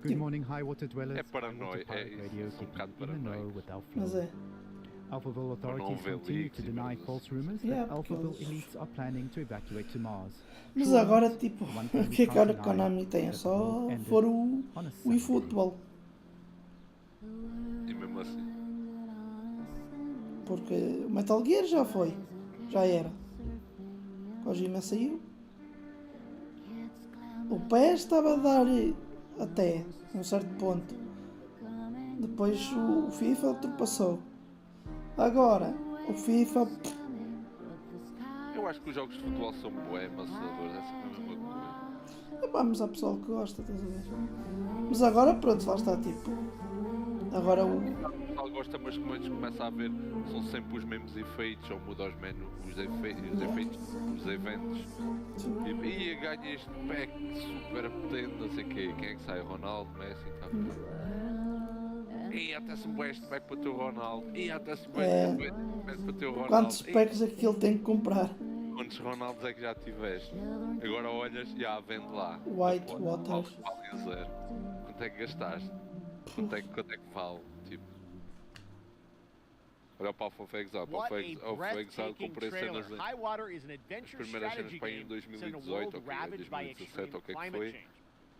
Good morning, Highwater dwellers. É paranoia, é um bocado paranoia. Mas é. Alphaville authorities continue to deny false rumors that Alphaville elites are planning to evacuate to Mars. Mas agora, tipo, o que é que a Konami tem? É só for o eFootball. E mesmo assim. Porque o Metal Gear já foi. Já era. Kojima saiu. O PES estava a dar até um certo ponto. Depois o FIFA ultrapassou. Agora, o FIFA... Eu acho que os jogos de futebol são bué amassadores, é sempre a mesma coisa. Mas há pessoal que gosta, estás a ver? Mas agora, pronto, lá está, tipo... Agora o... pessoal gosta, mas como eles começam a ver, são sempre os mesmos efeitos, ou muda os menus, os efeitos dos eventos. Tipo, e ganha este pack super potente, não sei o quê. Quem é que sai? Ronaldo, Messi e tal. E até se me este pack para o teu Ronaldo. E até se me este pack para o teu Ronaldo. Quantos packs é que ele tem que comprar? Quantos Ronaldos é que já tiveste? Agora olhas e vende lá. White Waters. Vale zero. Quanto é que gastaste? Quanto é que vale? Tipo. Olha para o Fofexal. Para o Fofexal comprei cenas em... As primeiras cenas para ir em 2018 ou 2017 ou o que é que foi.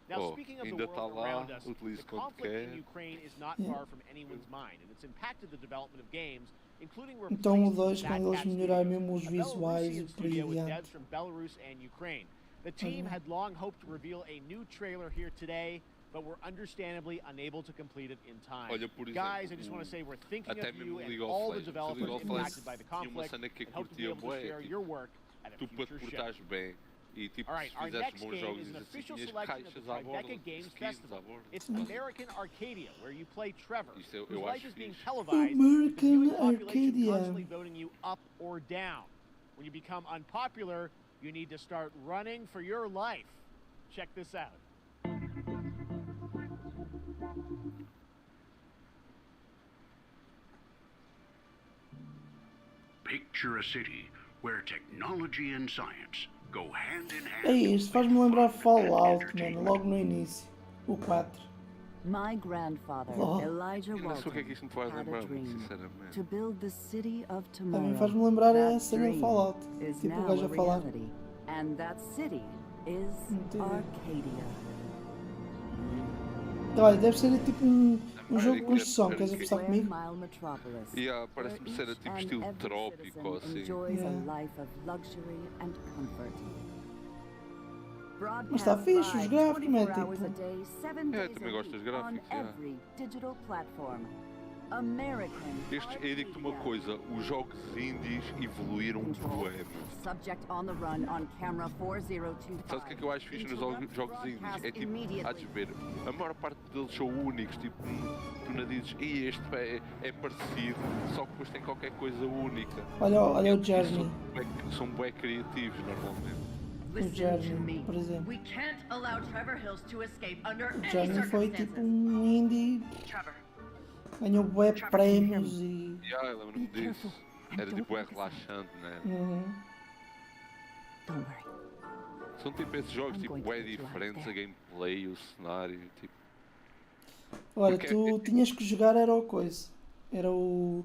Now, speaking of the ainda world está lá, around us, utilizo the quando conflict quer. in Ukraine is not far from anyone's mind, and it's impacted the development of games, including então o 2, quando eles melhorarem mesmo os visuais e por aí adiante. from Belarus and Ukraine. The team had long hoped to reveal a new trailer here today, but were understandably unable to complete it in time. Olha, por exemplo, guys, I just want to say we're thinking até of you and League of all the Legends. developers League of impacted Legends by the tinha uma conflict cena que and hope to be curtia able to bué, share your work at a tu para te future show. portares bem e tipo, All right, se our fizesses next bons game jogos is an assim, official tinhas selection of the caixas à borda, Tribeca Games skins à Festival. borda. It's American Arcadia, where you play Trevor, Isso eu whose life acho is being fixe. televised, with the American viewing population Arcadia. constantly voting you up or down. When you become unpopular, you need to start running for your life. Check this out. Picture a city where technology and science go hand in hand. É isto, faz-me lembrar Fallout, mano, logo no início. O 4. My grandfather, Elijah Eu não sei o que é Walton, que isto me faz had a lembrar, dream sinceramente. to build the city of A tomorrow. mim faz-me lembrar a That cena de dream Fallout. is Tipo o now gajo a a falar. reality, and that city is Entendi. Arcadia. Olha, deve ser tipo um jogo de construção, queres apostar comigo? Parece-me ser tipo estilo trópico ou assim. Mas está fixe, os gráficos, não é tipo... Também gosto dos gráficos, eu digo-te uma coisa, os jogos indies evoluíram bué. Sabes o que é que eu acho fixe nos jogos indies? É tipo, há de ver, a maior parte deles são únicos, tipo, tu não dizes, e este é parecido, só que depois tem qualquer coisa única. Olha o Journey. São bué criativos normalmente. O Journey, por exemplo. O Journey foi tipo um indie... Ganhou bué prémios e... Eu lembro-me disso. Era tipo bué relaxante, né? São tipo esses jogos tipo bué diferentes, a gameplay, o cenário, tipo... Olha, tu tinhas que jogar era o coisa. Era o...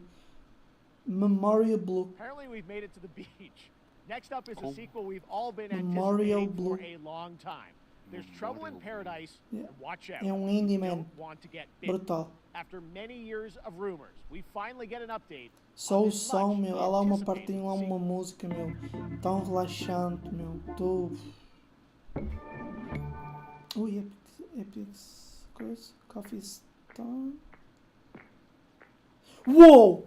Memorial Blue. Apparently we've made it to the beach. Next up is a sequel we've all been anticipating for a long time. There's Trouble in Paradise, and watch out. É um indie, man. Want to get bitten. Brutal. After many years of rumors, we finally get an update. Só o som, meu. Há lá uma partinha, lá uma música, meu. Tão relaxante, meu. Tô... Ui, Epic... Coisa... Coffee Stone... Uou!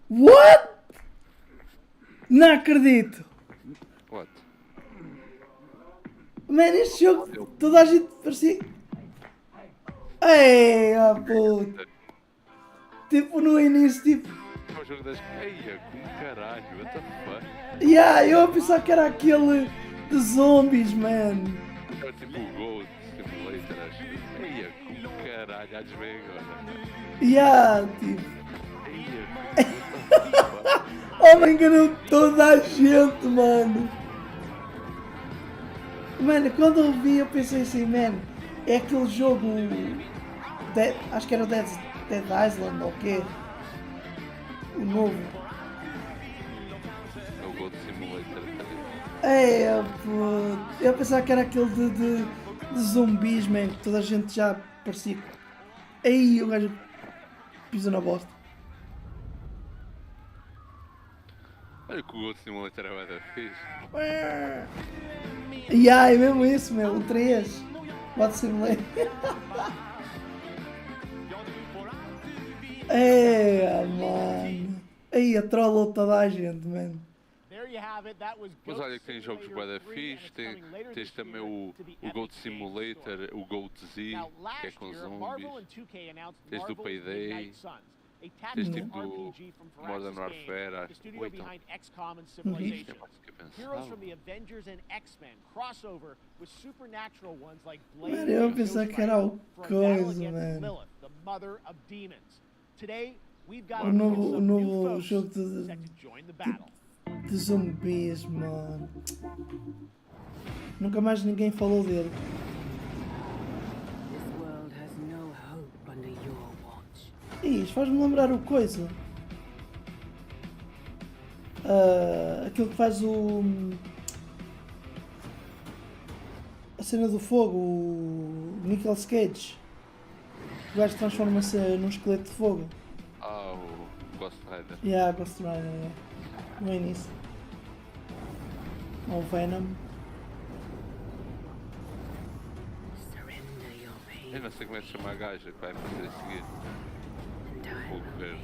What? Não acredito! What? Mano, este jogo, toda a gente parecia... Ei, puta! Tipo, no início, tipo... É o jogo das... Eia, como caralho, what the fuck? Eu a pensar que era aquele de zombies, man! Era tipo o Goat Simulator, acho. Eia, como caralho, há de ver agora. Tipo... Oh, me enganou toda a gente, mano! Mano, quando eu vi, eu pensei assim, man, é aquele jogo... acho que era o Dead Island, ou o quê? O novo. É o Goat Simulator. Eu pensava que era aquele de zumbis, man, que toda a gente já parecia... O gajo pisou na bosta. Olha que o Goat Simulator é da fixe. É mesmo isso, meu, o 3. Pode ser moleque. Mano. A trollou toda a gente, mano. Mas olha que tem jogos bué da fixe, tens também o Goat Simulator, o Goat Z, que é com zombies. Tens do Payday. Tens tipo do Modern Warfare, acho. Heroes from the Avengers and X-Men crossover with supernatural ones like Blade. Mano, eu pensava que era o coisa, mano. Lilith, the mother of demons. Today, we've got o novo jogo set to join the battle. De zumbis, mano. Nunca mais ninguém falou dele. Isto faz-me lembrar o coisa. Aquilo que faz a cena do fogo, o Nicolas Cage. O gajo transforma-se num esqueleto de fogo. O Ghost Rider. Ghost Rider, no início. Ou Venom. Eu não sei como é que se chama a gaja que vai fazer a seguir. Fogo verde.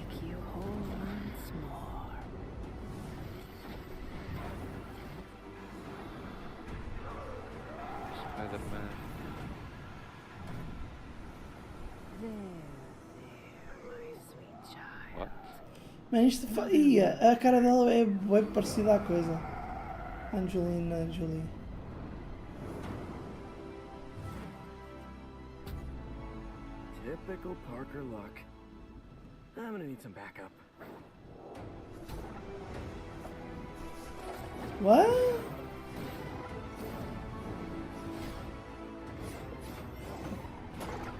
Spider-Man. What? Mano, isto a cara dela é bem parecida à coisa. Angelina Jolie. Typical Parker luck. I'm gonna need some backup. What?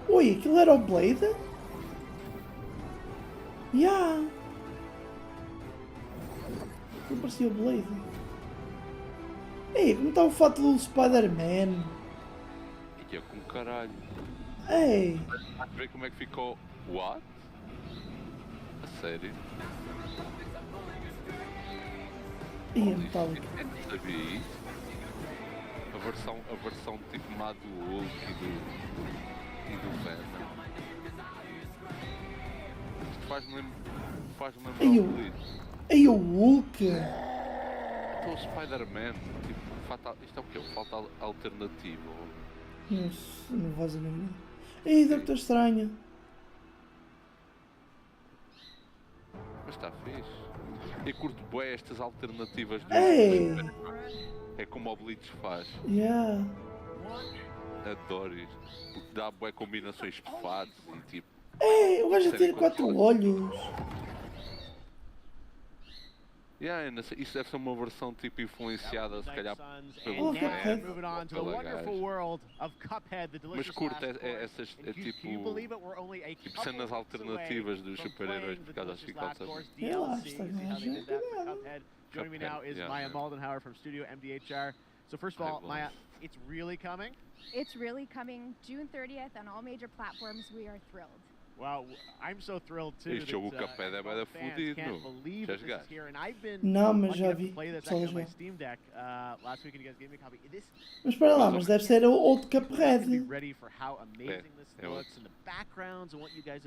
Ui, aquilo era o Blade? Não parecia o Blade. Como está o fato do Spider-Man? Com caralho. Ei! Vais ver como é que ficou. What? A sério? E metálico. Eu sabia isso. A versão tipo má do Hulk e do Venom. Isto faz-me lembrar o Blitz. Ei, o Hulk! Então o Spider-Man, tipo, isto é o quê? Falta alternativa? Não faz a mínima. Ei, Doutor Estranho! Mas está fixe. Eu curto bem estas alternativas do Ei! É como o Blitz faz. Yeah. Adoro isto. Porque dá bué combinações de fatos e tipo. Ei, o gajo tem 4 olhos! Yeah, isso deve ser uma versão tipo influenciada, se calhar, pelo moving on to the wonderful world of Cuphead, the delicious. Mas curto essas tipo cenas alternativas dos super-heróis por causa das ficam Joining me now is Maya Moldenhauer from Studio MDHR. So first of all, Maya, it's really coming? It's really coming June 30th on all major platforms. We are thrilled. Wow, I'm so thrilled too. Este jogo Cuphead é bem fudido, não, mas já vi. Mas para lá, mas deve ser outro Cuphead.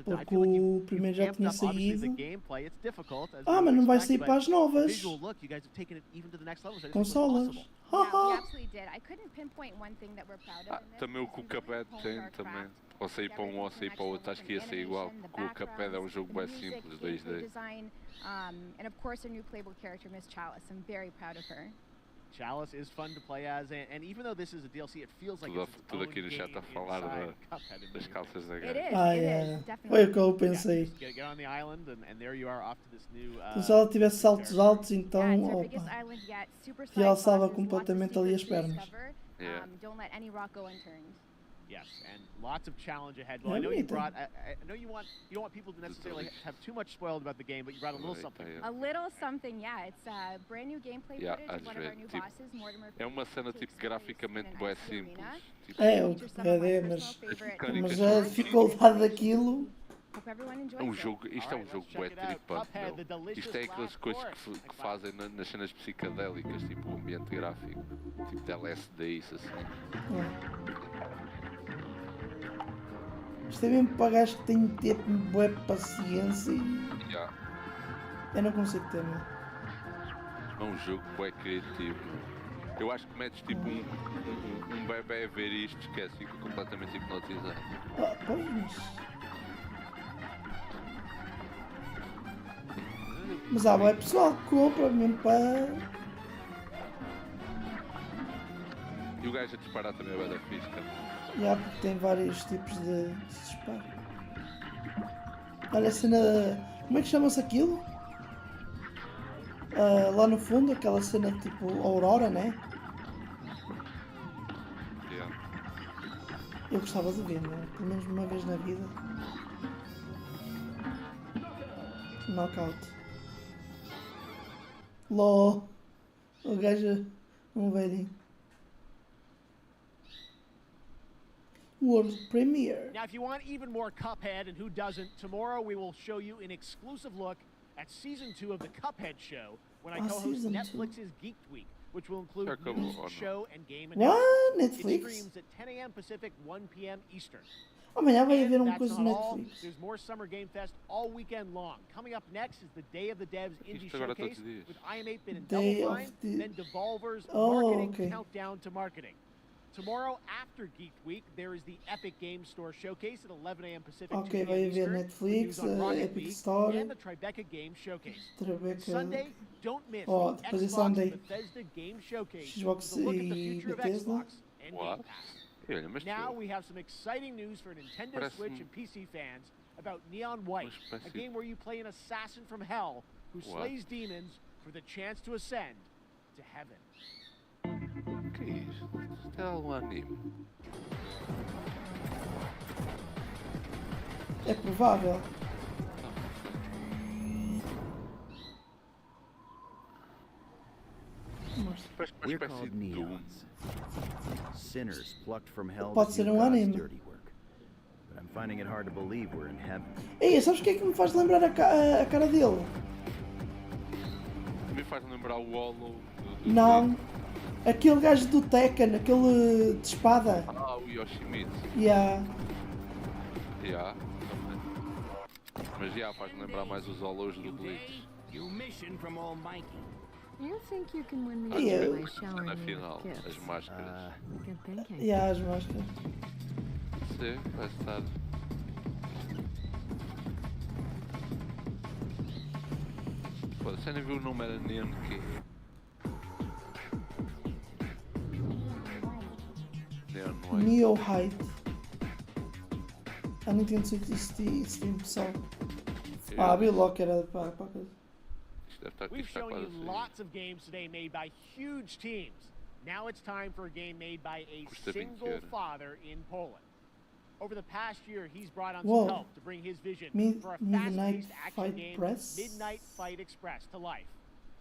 Porque o primeiro já tinha saído. Ah, mas não vai sair para as novas consolas. Também o que o Cuphead tem também. Ou sair para um ou sair para o outro, acho que ia ser igual, porque o Cuphead é um jogo bem simples, 2D. And of course, our new playable character, Miss Chalice. I'm very proud of her. Chalice is fun to play as, and even though this is a DLC, it feels like it's its tudo aqui no chat a falar das calças da It is, definitely. Foi o que eu pensei. Get on the island, and there you are off to this new. Se ela tivesse saltos altos, então realçava completamente ali as pernas. Don't let any rock go unturned. Yes, and lots of challenge ahead. Well, I know you brought. I know you don't want people to necessarily have too much spoiled about the game, but you brought a little something. A little something, yeah. It's brand new gameplay footage of one of our new bosses, Mortimer. É uma cena tipo graficamente bem simples. É o que mas a dificuldade daquilo. É um jogo, isto é um jogo bué tripante, meu. Isto é aquelas coisas que fazem nas cenas psicadélicas, tipo o ambiente gráfico, tipo de LSD, isso assim. Isto é mesmo para gajos que têm de ter boa paciência e... Eu não consigo ter, meu. É um jogo bué criativo. Eu acho que metes tipo um bebê a ver isto, esquece, fica completamente hipnotizado. Pois. Mas há boa pessoal que compra mesmo para... E o gajo a disparar também é bué da fixe, cara. Porque tem vários tipos de disparo. Olha a cena... Como é que chama-se aquilo? Lá no fundo, aquela cena tipo Aurora, né? Eu gostava de ver, né? Pelo menos uma vez na vida. Knockout. LOL. O gajo... Um velhinho. World premiere. Now, if you want even more Cuphead, and who doesn't, tomorrow we will show you an exclusive look at Season 2 of the Cuphead Show when I co-host Netflix's Geek Week, which will include news, show, and game announcements. Netflix? It streams at 10 a.m. Pacific, 1 p.m. Eastern. Amanhã vai haver coisa de Netflix. There's more Summer Game Fest all weekend long. Coming up next is the Day of the Devs Indie Showcase with IM8-Bit and Double Fine, then Devolver's Marketing Countdown to Marketing. Tomorrow, after Geek Week, there is the Epic Game Store Showcase at 11 a.m. Pacific, 2 p.m. vai haver Eastern, Netflix, Epic Store, and the Tribeca Game Showcase. Tribeca... Sunday, don't miss the Xbox Bethesda Game Showcase. Xbox with a look at the future of Xbox and What? Game Pass. Now we have some exciting news for Nintendo Switch and PC fans about Neon White, a game where you play an assassin from hell who slays demons for the chance to ascend to heaven. Que é isso? Isto é algum anime? É provável. We're called neons. Sinners plucked from hell Pode ser to do um God's anime. dirty work. finding it hard to believe we're in heaven. Ei, sabes o que é que me faz lembrar a cara dele? Me faz lembrar o Hollow. Não. Aquele gajo do Tekken, aquele de espada. Ah, o Yoshimitsu. Yeah. Yeah, também. Mas já faz lembrar mais os Hollows do Bleach. Your mission from Almighty. You think you can win me Yeah. over by showering Na me final, with gifts? as máscaras. Good thinking. Yeah, as máscaras. Sim, vai estar. Pô, você nem viu o número Neon que. Neon White. Neo Height. Eu não entendo se isso tem pessoal. Ah, vi logo que era para coisa. We've shown you lots of games today made by huge teams. Now it's time for a game made by a single father in Poland. Over the past year, he's brought on some help to bring his vision for a fast-paced action game, Midnight Fight Express, to life.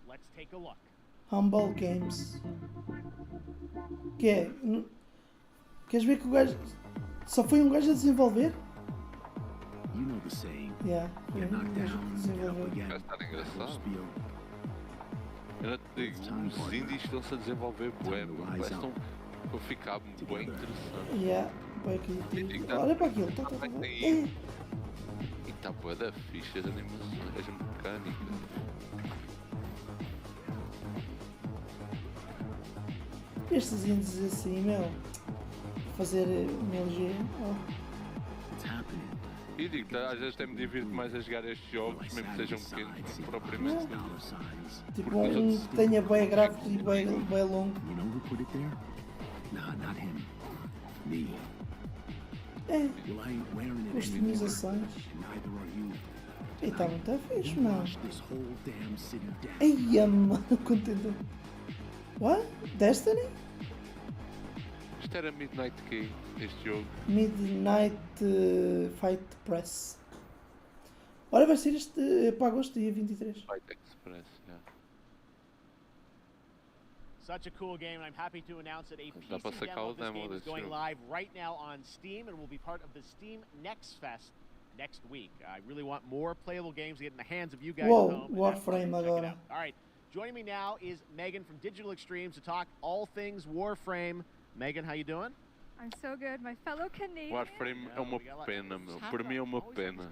Let's take a look. Humble Games. Que é? Queres ver que o gajo... Só foi um gajo a desenvolver? You know the saying. Yeah, foi Get um knocked gajo a down, get up desenvolver. again. Vai estar engraçado. Spiel. Eu não te digo, os indies estão-se a desenvolver bué, estão a ficar bem interessante. Yeah, bem criativo. Olha para aquilo, tá. E está bué da ficha as animações, as mecânicas. Estes indies assim, meu, fazer MLG, E digo, às vezes até me divirto mais a jogar estes jogos, mesmo que sejam pequenos, propriamente. Tipo um que tenha bem gráfico e bem longo. You know who put it there? Nah, not him. Me. É, Well, I ain't wearing it anymore. customizações. Neither are you. E está muito fixe, mano. This whole damn city down. Eia, mano, contente. What? Destiny? Isto era Midnight Key, este jogo. Midnight Fight Press. Ora, vai ser este para agosto, dia 23. Fight Express, yeah. Such a cool game, and I'm happy to announce that a Dá para PC sacar demo o of this demo game is desse going jogo. live right now on Steam and will be part of the Steam Next Fest next week. I really want more playable games to get in the hands of you guys Whoa, at home. Warframe Check it agora. out. All right, joining me now is Megan from Digital Extremes to talk all things Warframe. Megan, how you doing? I'm so good, my fellow Canadian. Warframe é uma pena, meu. Por mim é uma pena.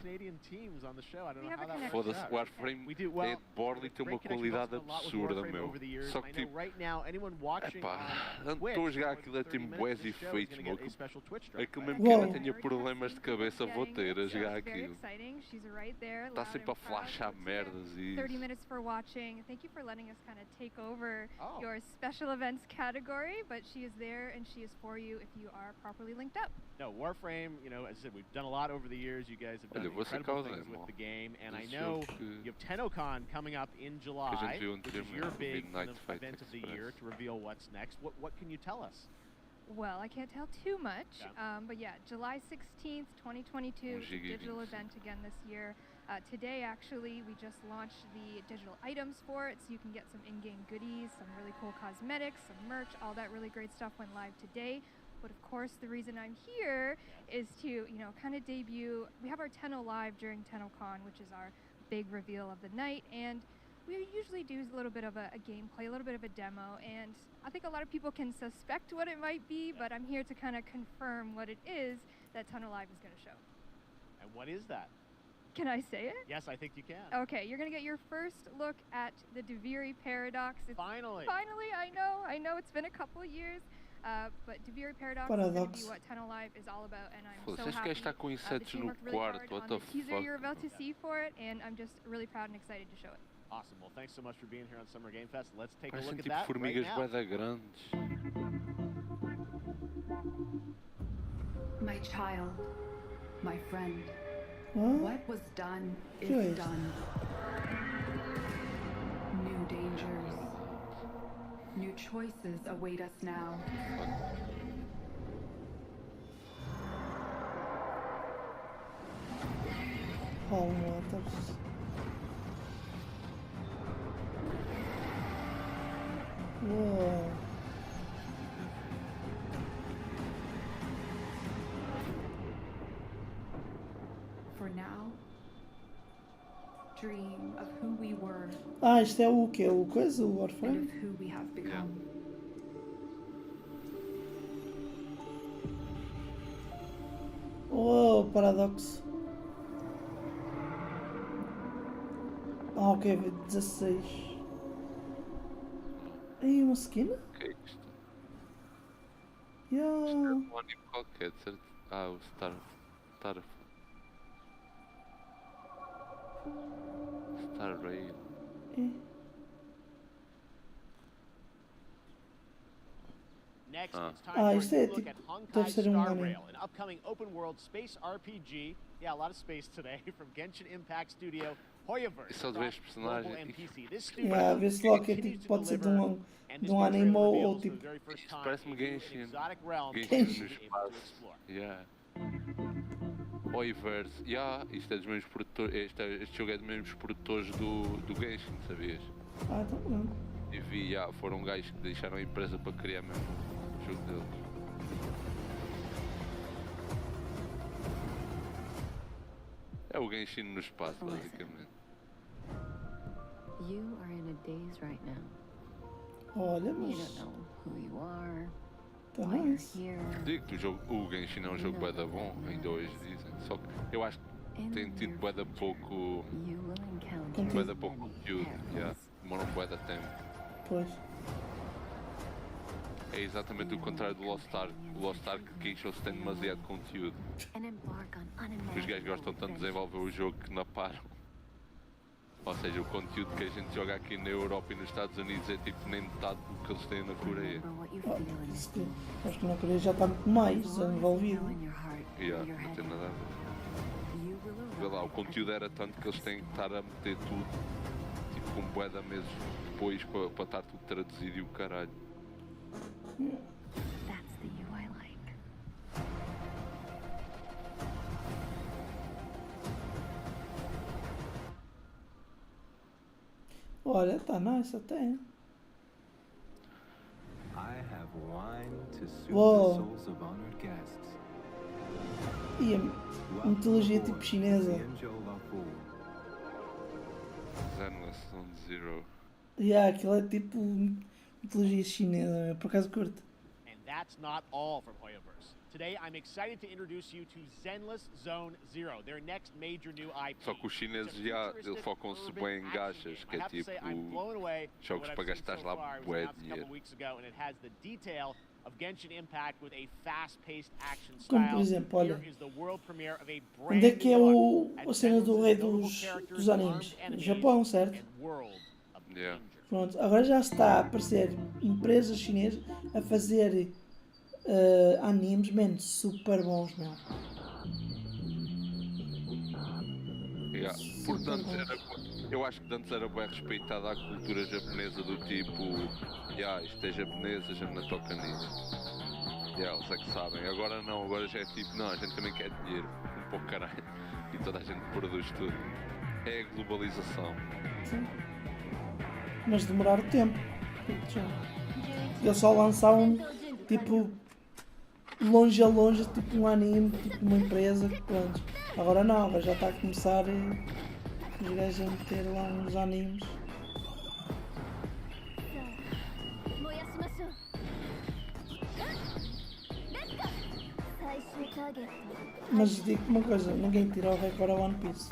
Foda-se, Warframe é de borla e tem uma qualidade absurda, meu. Só que tipo, epá, estou a jogar aquilo, tem bués efeitos, meu. Aquilo mesmo que ainda tenha problemas de cabeça, vou ter a jogar aquilo. Está sempre a flashar merdas e... 30 minutes for watching. Thank you for letting us kind of take over your special events category, but she is there and she is for you if you are properly linked up. No, Warframe, you know, as I said, we've done a lot over the years. You guys have done incredible things with the game, and I know you have TennoCon coming up in July, which is your big event of the year to reveal what's next. What can you tell us? Well, I can't tell too much, but yeah, July 16th, 2022, digital event again this year. Today, actually, we just launched the digital items for it, so you can get some in-game goodies, some really cool cosmetics, some merch, all that really great stuff went live today. But of course, the reason I'm here is to, you know, kind of debut. We have our Tenno Live during TennoCon, which is our big reveal of the night, and we usually do a little bit of a gameplay, a little bit of a demo, and I think a lot of people can suspect what it might be, but I'm here to kind of confirm what it is that Tenno Live is going to show. And what is that? Can I say it? Yes, I think you can. Okay, you're going to get your first look at the Deviri Paradox. Finally! Finally, I know it's been a couple of years. But Deviri Paradox is going to be what Tenno Live is all about, and I'm so happy. The team worked really hard on the teaser you're about to see for it, and I'm just really proud and excited to show it. Awesome. Well, thanks so much for being here on Summer Game Fest. Let's take a look at Parecem tipo that formigas right bué grandes. My child, my friend, what was done is Good. done. New dangers, new choices await us now. Oh, motors. Whoa. now. Dream of who we were. Ah, isto é o que? O coisa? O And Warframe? of who we have become. Oh, paradoxo. Ah, ok, 16. Aí, uma skin? Ok, isto Yeah. é um anime qualquer, de certo? Ah, o Star Rail. Next, it's time Ah, for isto a é look tipo, at Honkai deve ser Star anime. Rail, an upcoming open-world space RPG. Yeah, a lot of space today from Genshin Impact Studio Hoyoverse. Só de ver os personagens. Yeah, vê-se logo que é tipo, pode ser de um anime ou tipo. Parece-me Genshin. Genshin. No espaço. Yeah. Hoyoverse. Yeah, isto é dos mesmos produtores. Este jogo é dos mesmos produtores do Genshin, sabias? Ah, tá bom. E vi, foram gajos que deixaram a empresa para criar mesmo o jogo deles. É o Genshin no espaço, basicamente. You are in a daze right now. Olha, You mas. don't know who you are, Tá why you're nice. here. Digo-te, o Genshin é um jogo bué da bom, ainda hoje dizem. Só que eu acho que tem tido bué da pouco. Bué da pouco conteúdo. Yeah. Demoram bué da tempo. Pois. É exatamente o contrário do Lost Ark. O Lost Ark queixou-se tem demasiado conteúdo. Os gajos gostam tanto de desenvolver o jogo que não param. Ou seja, o conteúdo que a gente joga aqui na Europa e nos Estados Unidos é tipo nem metade do que eles têm na Coreia. Acho que na Coreia já está muito mais desenvolvido. Yeah, não tem nada a ver. Vê lá, o conteúdo era tanto que eles têm que estar a meter tudo tipo com bué de meses depois para estar tudo traduzido e o caralho. That's the you I like. Olha, tá nice até. I have wine to soothe Uou. the souls of honored guests. E a mitologia tipo chinesa. Zenless Zone Zero. Yeah, aquilo é tipo mitologia chinesa, por acaso curto. And that's not all from Hoyoverse. Today, I'm excited to introduce you to Zenless Zone Zero, their next major new IP. Só que os chineses já focam-se bem em gachas, que é tipo jogos para gastar lá bué de dinheiro. Como por exemplo, olha, onde é que é a cena do rei dos animes? No Japão, certo? Yeah. Pronto, agora já está a aparecer empresas chinesas a fazer animes, man, super bons, meu. Yeah. Portanto, eu acho que antes era bem respeitada a cultura japonesa do tipo, isto é japonês, a gente não toca nisso. Eles é que sabem. Agora não, agora já é tipo, não, a gente também quer dinheiro, um pouco caralho. E toda a gente produz tudo. É a globalização. Sim. Mas demorar tempo. Eles só lançavam tipo longe a longe, tipo um anime, tipo uma empresa, pronto. Agora não, agora já está a começar os gajos a meter lá uns animes. Mas digo uma coisa, ninguém tira o recorde a One Piece.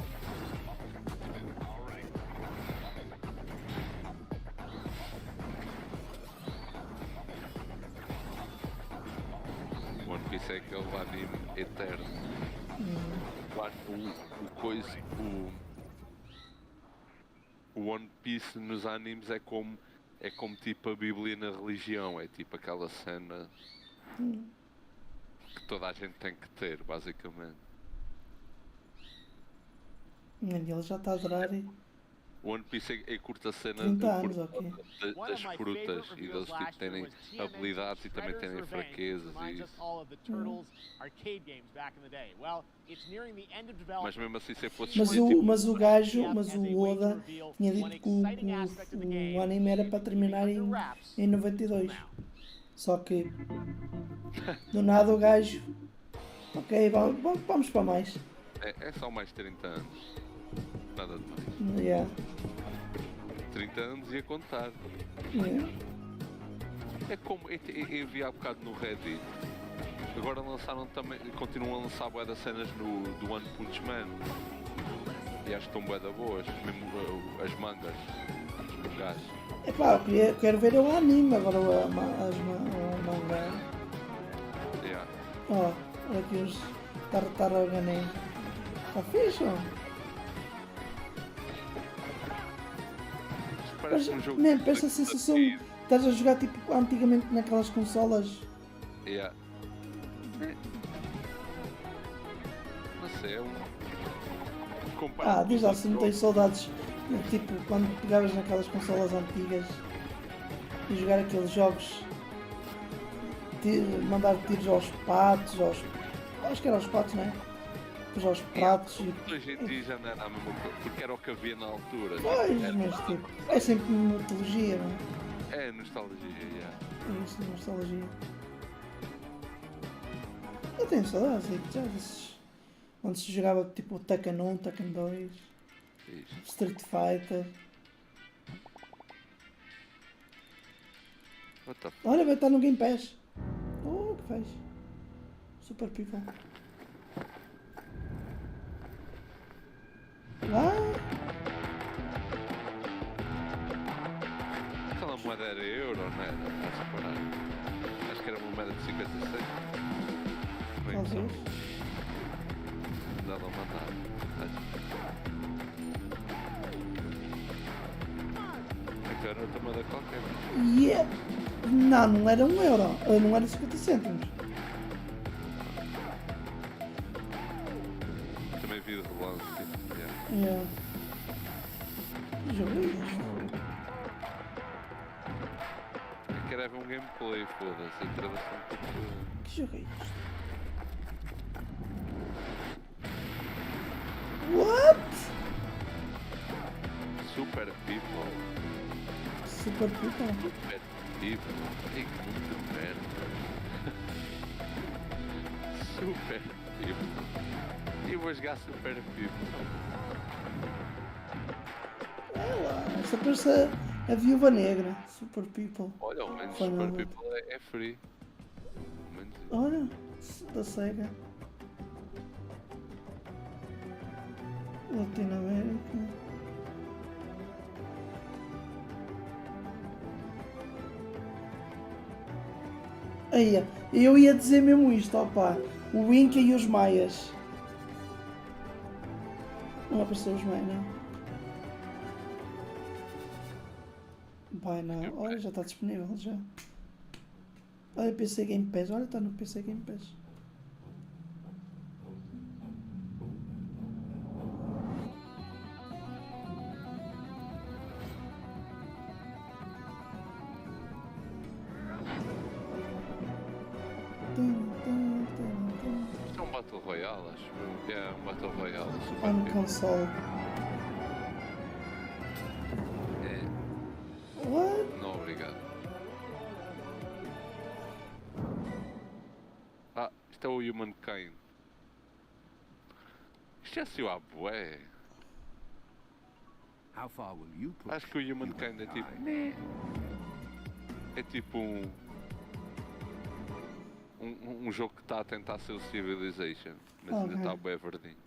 One Piece é aquele anime eterno. O One Piece nos animes é como tipo a Bíblia na religião, é tipo aquela cena que toda a gente tem que ter, basicamente. Ele já está a adorar. O One Piece é curta a cena 30 anos, okay. Das frutas e deles tipo, terem habilidades e também terem fraquezas e isso. Mas mesmo assim se fosse mas o Oda tinha dito que o anime era para terminar em 92. Só que do nada o gajo, ok, vamos para mais. É só mais 30 anos. Nada demais. Yeah. 30 anos e a contar. Yeah. É como eu vi há bocado no Reddit. Agora lançaram também, continuam a lançar bué das cenas do One Punch Man. E acho que estão bué da boas, mesmo as mangas, os mangás. Epá, eu quero ver o anime, agora o mangá. Yeah. Ó, olha aqui os Tartarugané. Está fixe, ó. Parece um jogo. Man, parece a sensação de estás a jogar tipo antigamente naquelas consolas. Yeah. Não sei, é um. Diz lá se não tens saudades, tipo quando pegavas naquelas consolas antigas e jogar aqueles jogos, mandar tiros aos patos, acho que era aos patos, não é? Depois aos pratos e... Hoje em dia já não era a mesma coisa, porque era o que havia na altura. Pois, mas tipo, é sempre nostalgia, não é? É nostalgia, yeah. É isso, nostalgia. Eu tenho saudades, já desses... Onde se jogava tipo Tekken 1, Tekken 2, Street Fighter. Olha, vai estar no Game Pass. Oh, que faz? Super People. Aquela moeda era euro, não era? Acho que era uma moeda de 56. Talvez. Dava mandar. Era outra moeda qualquer. Yeah. Não era 1 euro. Não era 50 cêntimos. Também vi o relance. Yeah. Que jogo é isto? Eu quero ver um gameplay, foda-se. Interessa um pouco. Que jogo é isto? What? Super People. Super People? Super People. Que muito merda. Super People. Eu vou jogar Super People. Essa parece a Viúva Negra. Super People. Olha, ao menos Super People é free. Olha, da SEGA. Latinoamérica. Aí, eu ia dizer mesmo isto, opá. O Inca e os Maias. Não apareceu os Maias, não? Vai, não. Olha, já está disponível, já. Olha, PC Game Pass. Olha, está no PC Game Pass. Isto é um Battle Royale, acho eu. É um Battle Royale. Super On console. What? Não, obrigado. Isto é o Humankind. Isto já saiu à bué. Acho que o Humankind é tipo... É tipo um jogo que está a tentar ser o Civilization, mas ainda está bem verdinho.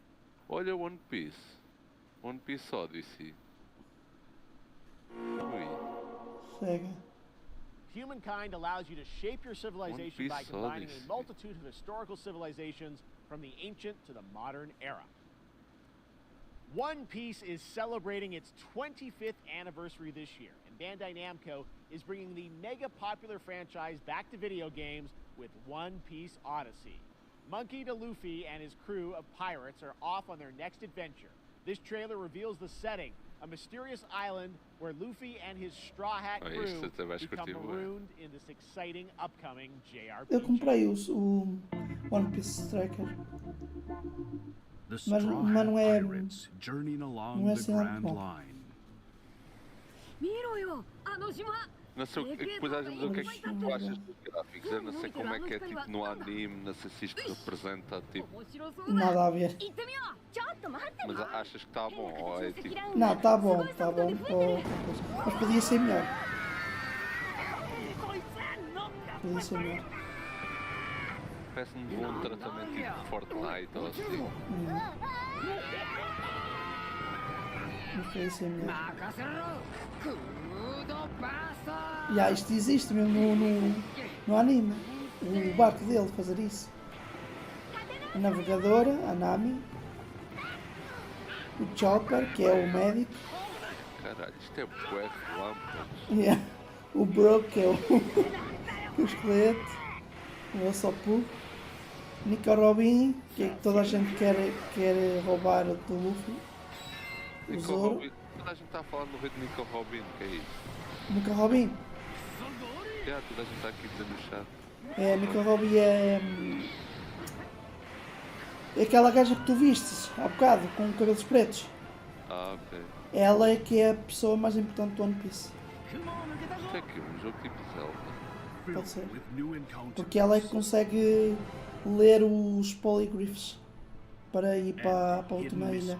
Olha One Piece. One Piece Odyssey. Ui. Sega. Humankind allows you to shape your civilization by combining a multitude of historical civilizations from the ancient to the modern era. One Piece is celebrating its 25th anniversary this year, and Bandai Namco is bringing the mega popular franchise back to video games with One Piece Odyssey. Monkey D. Luffy and his crew of pirates are off on their next adventure. This trailer reveals the setting, a mysterious island where Luffy and his Straw Hat crew become marooned in this exciting upcoming JRPG. Eu comprei o One Piece Tracker. Mas não é... Não é assim algo bom. Não sei, depois às vezes o que é que tu achas dos gráficos? Eu não sei como é que é tipo no anime, não sei se isto representa tipo. Nada a ver. Mas achas que está bom? Ou é tipo. Não, tá bom. Mas podia ser melhor. Podia ser melhor. Parece-me bom tratamento tipo Fortnite ou assim. Mas podia ser melhor. Isto existe mesmo no anime. O barco dele fazer isso. A navegadora, a Nami. O Chopper, que é o médico. Caralho, isto é bué relâmpagos. Yeah. O Brook, que é o esqueleto. O Usopp. Nico Robin, que é que toda a gente quer roubar do Luffy. O Nico Zoro. Robin, toda a gente está a falar no rei de Nico Robin, que é isso? Nico Robin? Yeah, toda a gente está aqui dizendo no chat. É, Nico Robin é aquela gaja que tu vistes há bocado, com cabelos pretos. Ah, ok. Ela é que é a pessoa mais importante do One Piece. Isto é aqui um jogo tipo Zelda. Pode ser. Porque ela é que consegue ler os polyglyphs para ir para a última ilha.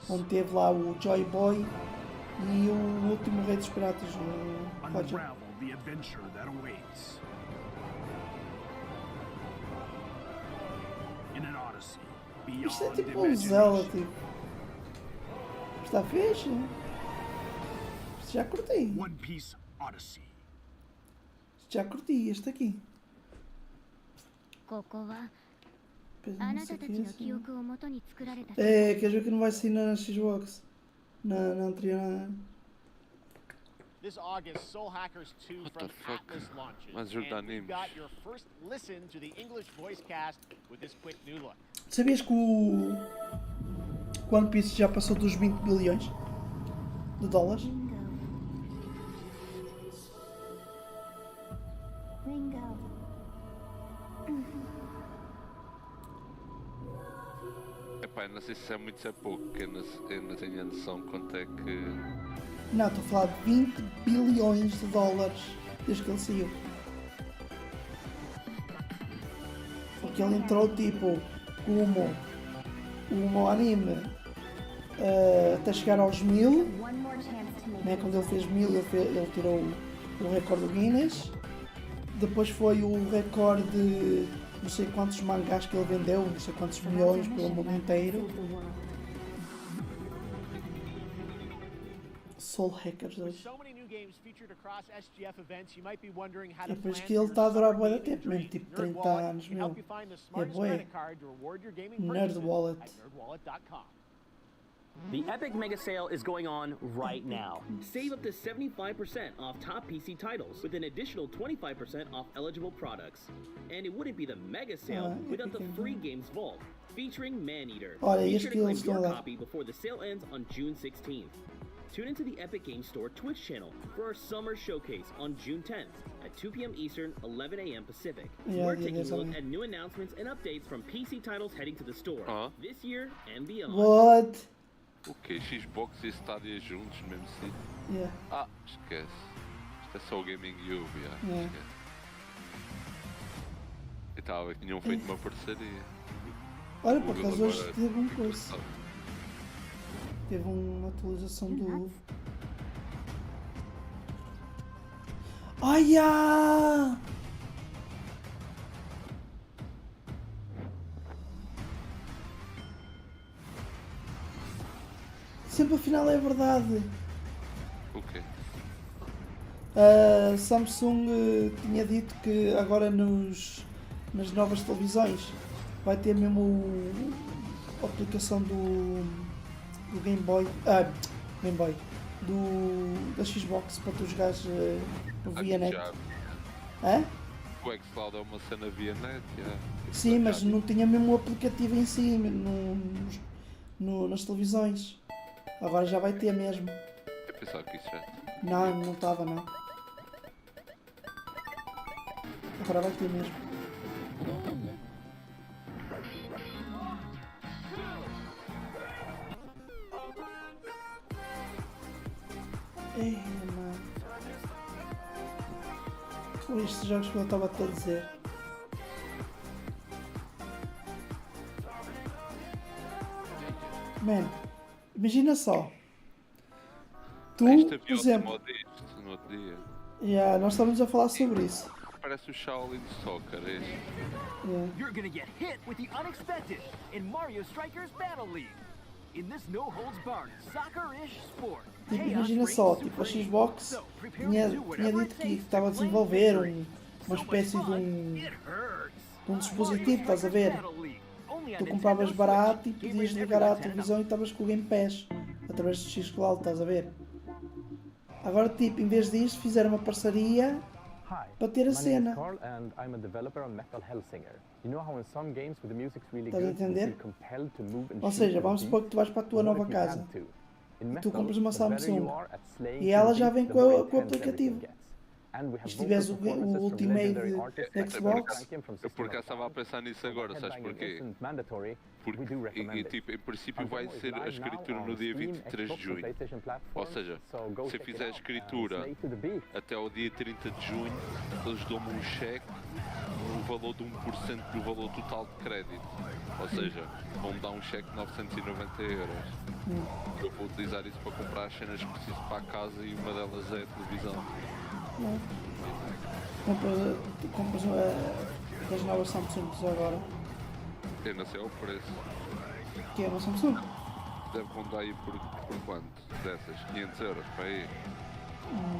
Onde teve lá o Joy Boy e o último rei dos piratas, o Roger. Isto é tipo um Zelda, tipo. Está fixe. Isto já curti. Isto já curti, este aqui. É, queres ver que não vai sair na Xbox? Na anterior. This August, Soul Hackers 2 from Atlas launches, and we got your first listen to the English voice cast with this quick new look. Sabias que o One Piece já passou dos 20 bilhões de dólares? Epá, não sei se é muito ou se é pouco, porque eu não tenho a noção quanto é que... Não, estou a falar de 20 bilhões de dólares desde que ele saiu. Porque ele entrou tipo como um anime até chegar aos 1000, né? Quando ele fez 1000 ele tirou o recorde do Guinness. Depois foi o recorde de não sei quantos mangás que ele vendeu, não sei quantos milhões pelo mundo inteiro. Soul Hackers 2. E depois que ele está a durar bué de tempo, mesmo tipo 30 anos, meu. É bué. Nerd Wallet. The Epic Mega Sale is going on right now. Save up to 75% off top PC titles with an additional 25% off eligible products. And it wouldn't be the Mega Sale without the free games vault featuring Maneater. Be sure to claim your copy before the sale ends on June 16th. Tune into the Epic Games Store Twitch channel for our summer showcase on June 10th at 2 p.m. Eastern, 11 a.m. Pacific. We're taking a look at new announcements and updates from PC titles heading to the store this year and beyond. What? O que? Xbox e Stadia juntos no mesmo sítio? Yeah. Ah, esquece. Isto é só o Gaming Cube, esquece. Eu estava a ver que tinham feito uma parceria. Olha, por acaso hoje teve um coisa. Teve uma atualização do... Ai, ah! Sempre afinal é verdade. O quê? A Samsung tinha dito que agora nas novas televisões vai ter mesmo a aplicação do Game Boy, da Xbox para tu jogares via net. Hã? O xCloud é uma cena via net, Sim, mas não tinha mesmo o aplicativo em si, nas televisões. Agora já vai ter mesmo. Eu pensava que isso já... Não estava não. Agora vai ter mesmo. Ei, mano. São estes jogos que eu estava a dizer. Man, imagina só. Tu, por exemplo. No outro dia. Yeah, nós estávamos a falar sobre isso. Parece o Shaolin Soccer, é isso. Yeah. You're gonna get hit with the unexpected in Mario Strikers Battle League. In this no-holds-barred soccer-ish sport. Tipo, imagina só, tipo, a Xbox tinha dito que estava a desenvolver uma espécie de um dispositivo, estás a ver? Tu compravas barato e podias ligar à televisão e estavas com o Game Pass através do X-Cloud, estás a ver? Agora, tipo, em vez disso, fizeram uma parceria para ter a cena. Estás a entender? Ou seja, vamos supor que tu vais para a tua nova casa e tu compras uma Samsung e ela já vem com o aplicativo. E se tiveres o Ultimate de Xbox... Eu por acaso estava a pensar nisso agora, sabes porquê? Porque, tipo, em princípio vai ser a escritura no dia 23 de junho. Ou seja, se eu fizer a escritura até o dia 30 de junho, eles dão-me um cheque no valor de 1% do valor total de crédito. Ou seja, vão-me dar um cheque de 990 euros. Eu vou utilizar isso para comprar as cenas que preciso para a casa e uma delas é a televisão. Compras das novas Samsungs agora. Eu não sei o preço. Que é uma Samsung? Deve rondar aí por quanto? Dessas? 500 euros para aí?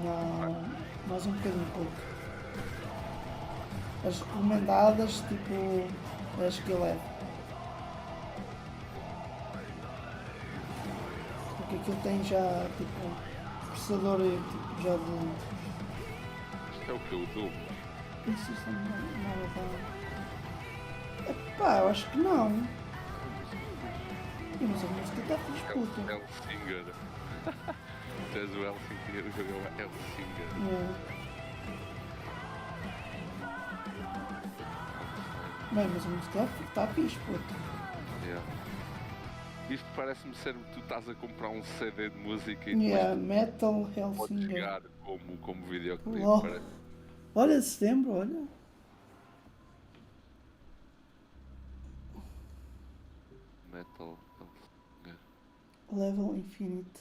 Não, mais um bocadinho pouco. As recomendadas, tipo, as que eu levo. Porque aquilo tem já, tipo, processador tipo, já de... É o que eu dou? Isso não é nada. Epá, eu acho que não. Mas a música está fixe, puta. HELLSING. Tens o HELLSING, o jogo é HELLSING. Bem, mas a música está fixe, puta. Isto parece-me ser que tu estás a comprar um CD de música e Metal HELLSING. Podes jogar como videoclipe, parece. Olha, setembro, olha. Metal Level Infinite.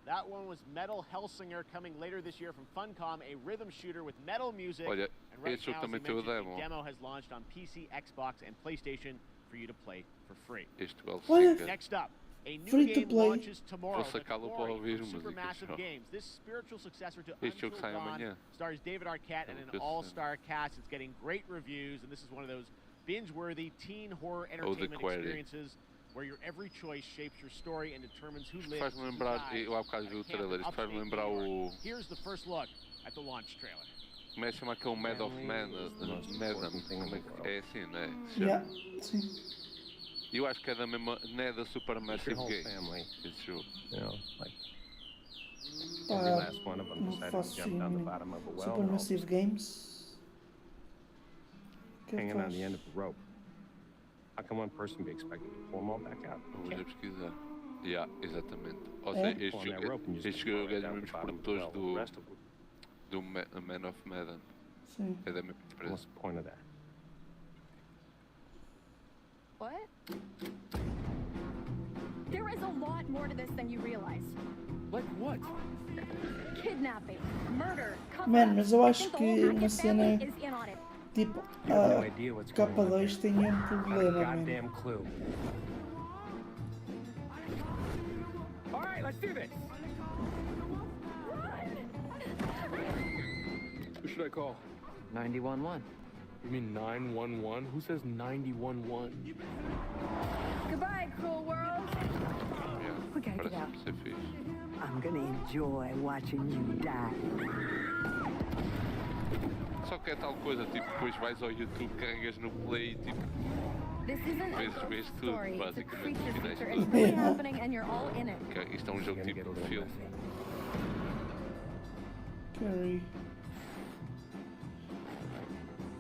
That one was Metal Hellsinger coming later this year from Funcom, a rhythm shooter with metal music. Olha, and right este now, também tem o demo. the demo has launched on PC, Xbox, and PlayStation for you to play for free. Este HELLSING. Next up, a new Free to game play. launches tomorrow. Vou sacá-lo para ouvir Supermassive música. Games. This spiritual successor to Este jogo sai Until Dawn amanhã. stars David Arquette and an all-star cast. It's getting great reviews, and this is one of those binge-worthy teen horror entertainment experiences where your every choice shapes your story and determines who lives. Faz-me lembrar, eu há bocado vi o trailer, isto faz-me lembrar o... Here's the first look at the launch trailer. Como é que chama aquele Mad of Madness? É assim, não é? Sim. Eu acho que é da mesma, não é da Supermassive Games, esse jogo. Não faço Supermassive Games. Hanging on the end of the rope. How can one person be expected to pull them all back out? Vou pesquisar. Exatamente. Ou seja, este jogo é dos mesmos produtores do Man of Medan. Sim. É da mesma empresa. What's the point of that? What? There is a lot more to this than you realize. Like what? Kidnapping, murder, Man, mas eu acho que uma cena tipo a capa 2 tem um problema, man. All right, let's do this. Who should I call? 911. You mean 911? Who says 911? Goodbye, cruel world. We gotta get out. I'm gonna enjoy watching you die. Só que é tal coisa, tipo, depois vais ao YouTube, carregas no play e tipo... Vês tudo, basicamente, os finais tudo. Isto é um jogo tipo de filme. Carrie.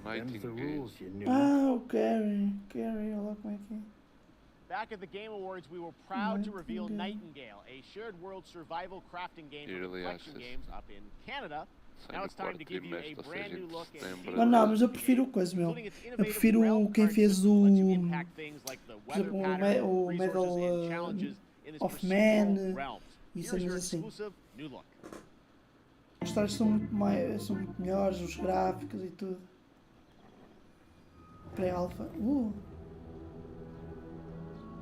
O Carrie, olha lá como é que é. Back at the Game Awards, we were proud to reveal Nightingale, a shared world survival crafting game for collection games up in Canada. Now it's time to give you a brand new look at Mas não, mas eu prefiro coisa, meu. Eu prefiro quem fez o... Por exemplo, o Medal of Man e cenas assim. As histórias são muito melhores, os gráficos e tudo. Pré-alpha.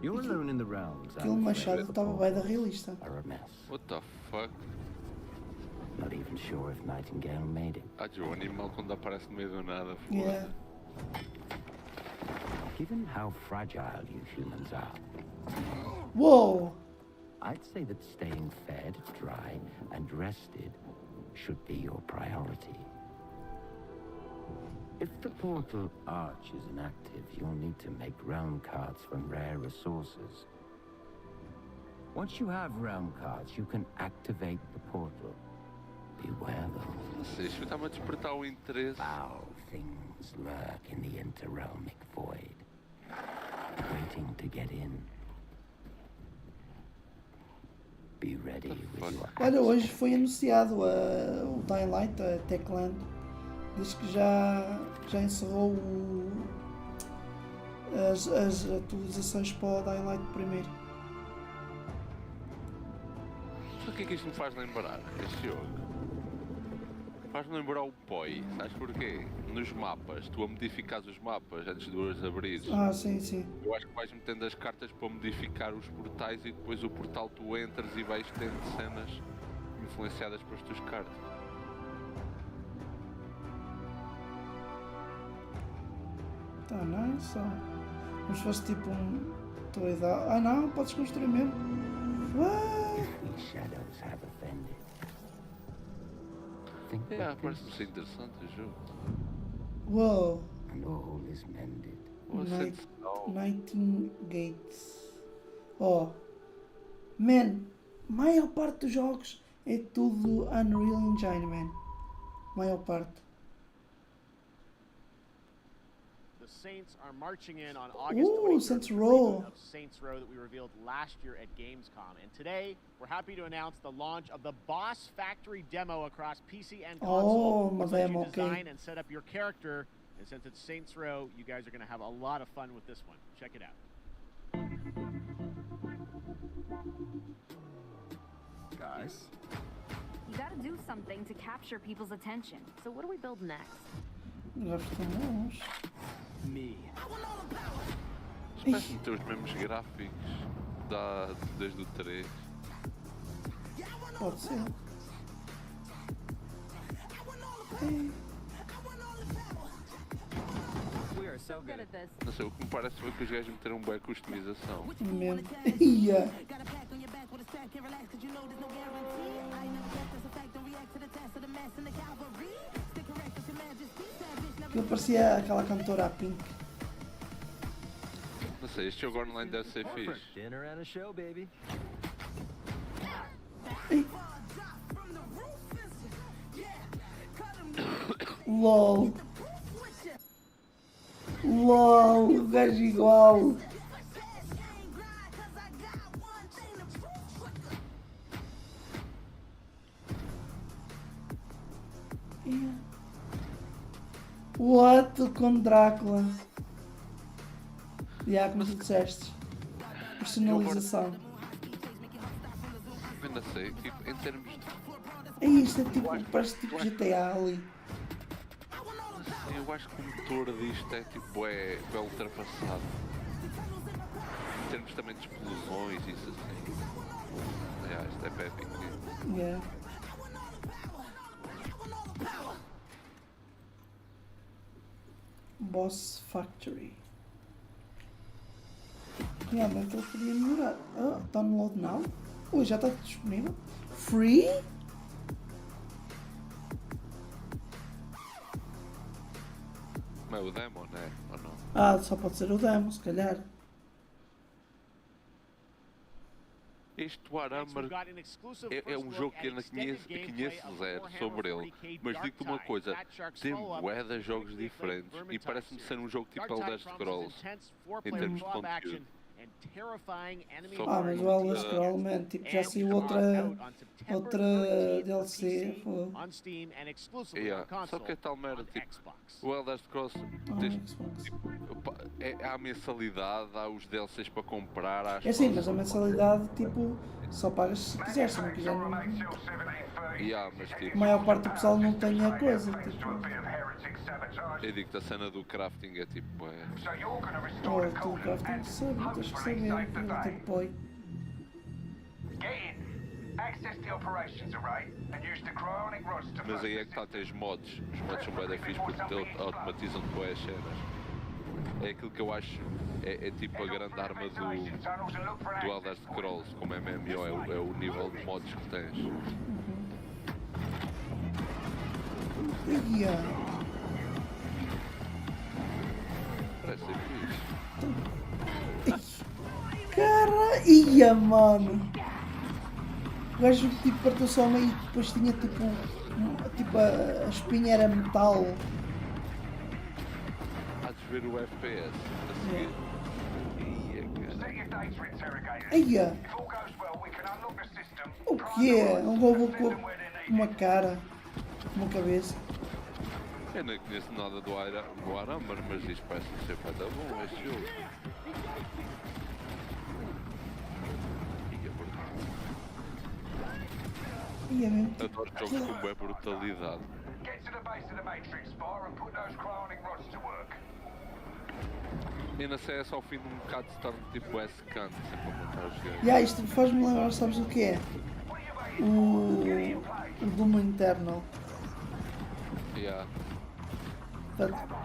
You're alone in the realms. Aquele machado estava bem da realista. What the fuck? Not even sure if Nightingale made it. O animal quando aparece no meio do nada. Yeah. Given how fragile you humans are. Whoa! I'd say that staying fed, dry, and rested should be your priority. If the portal arch is inactive, you'll need to make realm cards from rare resources. Once you have realm cards, you can activate the portal. Beware though. Isto está-me a despertar o interesse. Foul things lurk in the interrealmic void, waiting to get in. Be ready with your... Olha, hoje foi anunciado o Dying Light, a Techland. Diz que já encerrou as atualizações para o Dying Light primeiro. Sabe o que é que isto me faz lembrar? Este jogo faz-me lembrar o POI. Sabes porquê? Nos mapas, tu a modificares os mapas antes de os abrires. Ah, sim, sim. Eu acho que vais metendo as cartas para modificar os portais e depois o portal tu entras e vais tendo cenas influenciadas pelas tuas cartas. Tá, nice. Como se fosse tipo tua idade. Ah não, podes construir mesmo. Shadows have offended. Parece-me ser interessante o jogo. Uou! And all is mended. 19 Gates. Oh, man, maior parte dos jogos é tudo Unreal Engine, man. Maior parte. Saints are marching in on August 23rd, Saints Row. of Saints Row that we revealed last year at Gamescom. And today, we're happy to announce the launch of the Boss Factory demo across PC and console. Mas let é you ok. design and set up your character. And since it's Saints Row, you guys are going to have a lot of fun with this one. Check it out. Guys? You gotta do something to capture people's attention. So what do we build next? Me. Parece-me ter os mesmos gráficos desde o 3. Pode ser. Não sei, o que me parece foi que os gajos meteram um boa customização. Mesmo. Ia. Que parecia aquela cantora a Pink. Não sei, este jogo online deve ser fixe. Dinner and a show, baby. LOL. LOL, o gajo igual. What? Com Drácula. Como tu disseste. Personalização. Eu não sei, tipo, em termos de... É isto, é tipo, parece tipo GTA ali. Eu acho que o motor disto é tipo, é ultrapassado. Em termos também de explosões e isso assim. Isto é épico. Yeah. Boss Factory. Realmente ele podia melhorar. Download now? Ui, já está disponível? Free? Mas é o demo, né? Ou não? Só pode ser o demo, se calhar. Este Warhammer é um jogo que eu conheço zero sobre ele, mas digo-te uma coisa, tem bué de jogos diferentes e parece-me ser um jogo tipo Elder Scrolls, em termos de conteúdo. and terrifying enemy Ah, mas o Elder Scrolls, man, tipo, já saiu outra DLC. on Steam and exclusively on console. Só que é tal merda, tipo, o Elder Scrolls há a mensalidade, há os DLCs para comprar. É sim, mas a mensalidade, tipo, só pagas se quiser, se não quiser não. Mas, tipo, A maior parte do pessoal não tem a coisa, tipo. Eu digo que a cena do crafting é tipo. Tu crafting sabe, tens que saber, tipo boy. Mas aí é que tens mods. Os mods são bem fixe porque automatizam depois as cenas. É aquilo que eu acho, é tipo a grande arma do Elder Scrolls, como MMO, é o nível de mods que tens. Parece ser fixe. Cara, mano! O gajo tipo partiu só ao meio e depois tinha tipo a espinha era metal. Há de ver o FPS a seguir. Eia! O que é? Um robô com uma cara, uma cabeça. Eu não conheço nada do Arambas, mas isto parece ser para dar bom este jogo. Adoro jogos com boa brutalidade. E na CS ao fim de um bocado se torna tipo S-Cant, sempre a montar os games. Isto faz-me lembrar, sabes o que é? O Doom Eternal.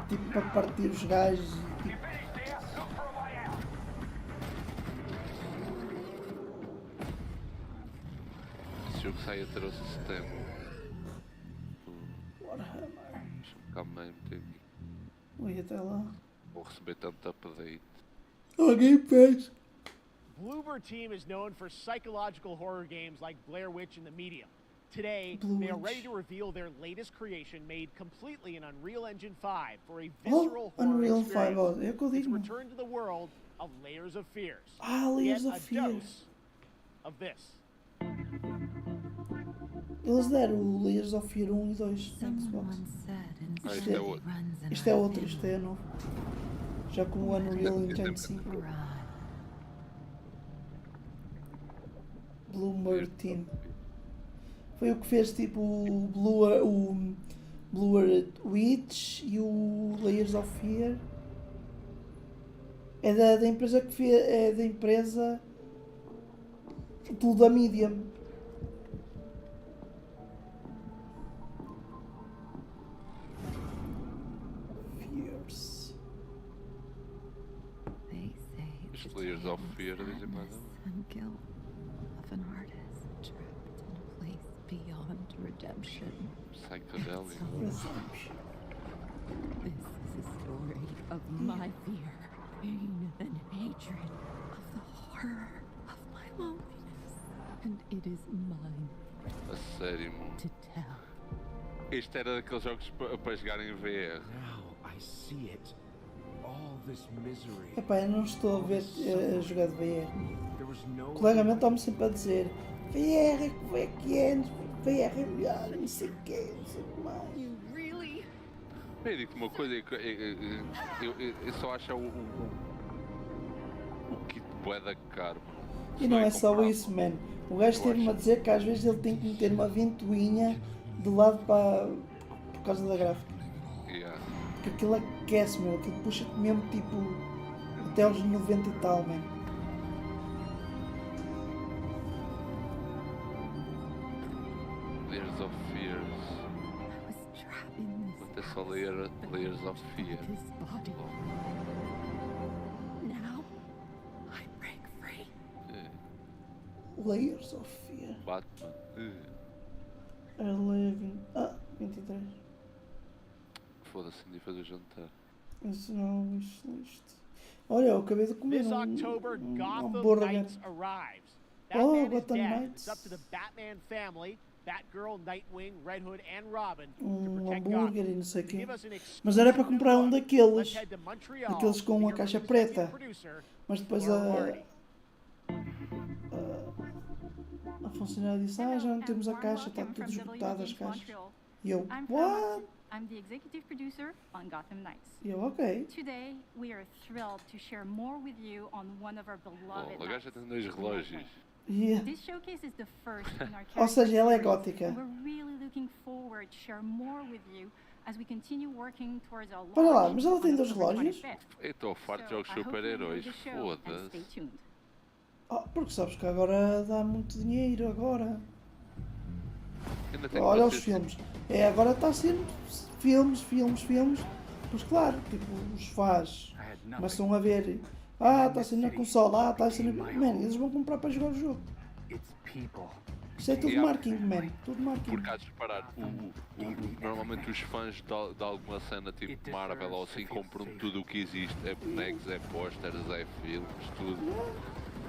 Tipo para partir os gajos e tipo... Esse jogo sai a 13 de setembro. Calma aí, aqui. Ui, até lá. Vou receber tanto update. Alguém fez. Bloober Team is known for psychological horror games like Blair Witch and The Medium. Today, Blue they are Witch. ready to reveal their latest creation made completely in Unreal Engine 5 for a visceral horror Unreal experience. 5, é o que eu It's digo. return to the world of Layers of Fears. Layers Get of a Fear. dose of this. Eles deram o Layers of Fear 1 e 2 no Xbox. Isto é outro, isto é novo. Já com o Unreal Engine 5. Bloober Team. Foi o que fez tipo o Blair Witch e o Layers of Fear. É da empresa que fez. É da empresa. Tudo da Medium. Fears. Os Layers of Fear dizem mais ou menos. Of an artist trapped in a place beyond redemption. Psychedelic. This is a story of my fear, pain, and hatred, of the horror of my loneliness, and it is mine. A sério, mano. To tell. Este era daqueles jogos para jogar em VR. Now I see it. All this misery. Epá, eu não estou a ver a jogar de VR. O colega meu está-me sempre a dizer VR, como é que é? VR é melhor, não sei o que, não sei o que mais. Eu digo-te uma coisa, eu só acho o kit bué da caro. E não é só isso, man. O gajo teve-me a dizer que às vezes ele tem que meter uma ventoinha de lado para... por causa da gráfica. Que aquilo aquece, meu, aquilo puxa-te mesmo tipo até aos 90 e tal, man. Layers of Fears. Vou ter só Layers of Fear. Now I break free. Layers of Fear. Batman. 23. Foda-se, nem fazer o jantar. Isso não, isto. Olha, eu acabei de comer This October, Gotham hambúrguer. Knights arrives. Oh, Batman is Gotham dead. Knights. It's up to the Batman family Batgirl, Nightwing, Red Hood, and Robin to protect hambúrguer Gotham. e não sei o To quê. give us an Mas era para exclusive comprar um look, daqueles. let's head to Montreal Daqueles com to uma hear caixa from executive preta. producer Mas depois Laura Marty. a funcionária disse, já não temos a caixa, está tudo esgotado as caixas. E eu, what? I'm the executive producer on Gotham Knights. E eu, ok. Today, we are thrilled to share more with you on one of our beloved A gaja nights, tem 2 relógios. Yeah. This showcase is the first in our Ou seja, ela é series, gótica. and we're really looking forward to share more with you as we continue working towards our Para lá, launch mas ela tem on 2 October relógios? 25th. Eu estou farto de jogos I hope you enjoy super-heróis, the show and foda-se. stay tuned. Porque sabes que agora dá muito dinheiro, agora. Ainda tenho Olha os paciência. filmes. Agora está a ser filmes. Pois claro, tipo, os fãs começam a ver. Está a ser na consola, está a ser na... Man, eles vão comprar para jogar o jogo. Isto é tudo marketing, man. Tudo marketing. Porque há de reparar, normalmente os fãs de alguma cena tipo Marvel ou assim compram tudo o que existe. É bonecos, é posters, é filmes, tudo.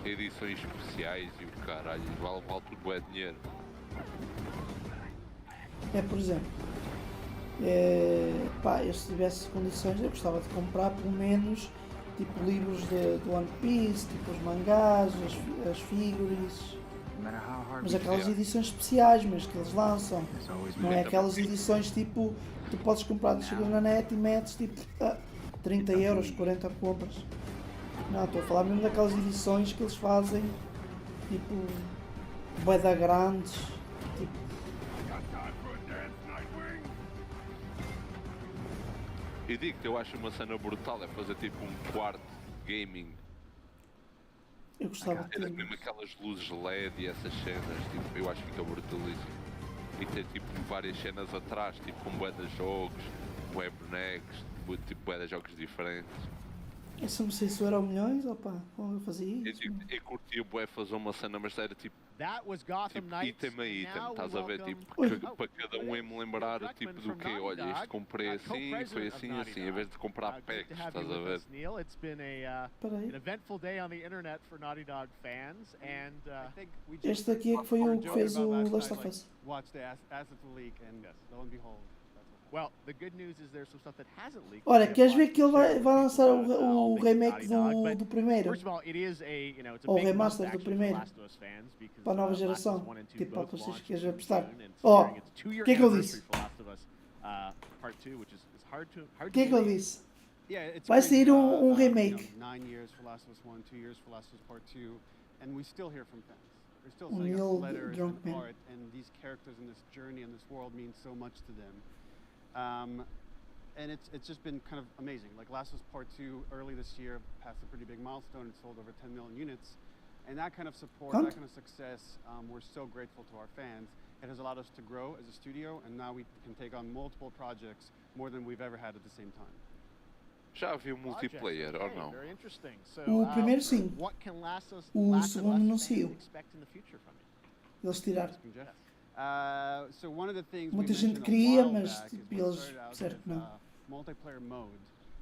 Edições especiais e o caralho, vale tudo é dinheiro. Por exemplo, eu se tivesse condições eu gostava de comprar pelo menos tipo livros do One Piece, tipo os mangás, as figuras, mas aquelas edições especiais mas que eles lançam, não é aquelas edições tipo tu podes comprar, chegas na net e metes tipo 30 euros, 40 compras. Não, estou a falar mesmo daquelas edições que eles fazem tipo bué da grandes, tipo. E digo-te, eu acho uma cena brutal, é fazer tipo um quarto gaming. Eu gostava de ter mesmo aquelas luzes LED e essas cenas, tipo, eu acho que fica brutalíssimo. E ter tipo várias cenas atrás, tipo com bué de jogos, bué bonecos, tipo bué de jogos diferentes. Eu só não sei se era o milhões, opa, como eu fazia isso. Eu curtia bué fazer uma cena, mas era tipo item a item, estás a ver? Tipo, para cada um me lembrar tipo do que, olha, este comprei assim, foi assim, em vez de comprar packs, estás a ver? It's been an eventful day on the internet for Naughty Dog fans, and este aqui é que foi o que fez o Last of Us. Watch the assets leak, and lo and behold. Well, the good news is there's some stuff that hasn't leaked. Olha, queres ver que ele vai lançar o remake do primeiro? First of all, it is it's a Ou o big remaster do must primeiro. Last of Us fans because Para a nova Last of Us geração. 1 and 2 Tipo, para both vocês launched que queres in apostar. June, and Ó, considering it's 2-year o que é que eu anniversary disse? for Last of Us Part 2, which is hard to O que é que eu believe. disse? Yeah, it's Vai crazy, sair um remake. 9 years for Last of Us 1, 2 years for Last of Us Part 2, and we still hear from fans. They're still sending Neil us letters drunk and man. art, and these characters in this journey and this world mean so much to them. And it's just been kind of amazing. Like Last of Us Part 2 early this year passed a pretty big milestone. It sold over 10 million units. And that kind of support, that kind of success, we're so grateful to our fans. It has allowed us to grow as a studio, and now we can take on multiple projects, more than we've ever had at the same time. Já havia multiplayer ou não? Very interesting. So, O primeiro sim. what can Last of O Us segundo não saiu. expect in the future from it? Eles tiraram. So one of the things Muita we gente mentioned queria, a while mas back tipo, is what eles started out disseram que as, não. multiplayer mode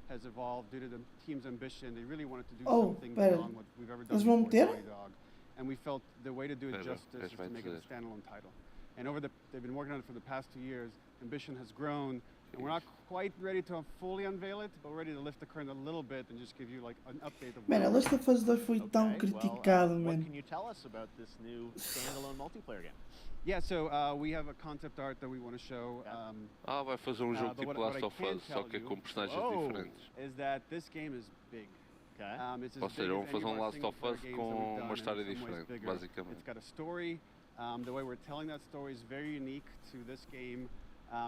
has evolved due to the team's ambition. They really wanted to do Oh, something pera. beyond what we've ever done Eles vão before meter? Naughty Dog. And we felt the way to do it justice is to make it a standalone title. And they've been working on it for the past 2 years. Ambition has grown, and we're not quite ready to fully unveil it, but we're ready to lift the curtain a little bit and just give you like an update of. Mano, Last of Us 2 foi tão criticado, What mano. can you tell us about this new standalone multiplayer game? Yeah, so we have a concept art that we want to show. Vai fazer jogo tipo Last of Us, só que com personagens diferentes. Is that this game is big. It's Ou as seja, big vão as fazer any of our Last of single-player Us games com that we've done, uma and história in some ways diferente, bigger. basicamente. It's got a story. The way we're telling that story is very unique to this game.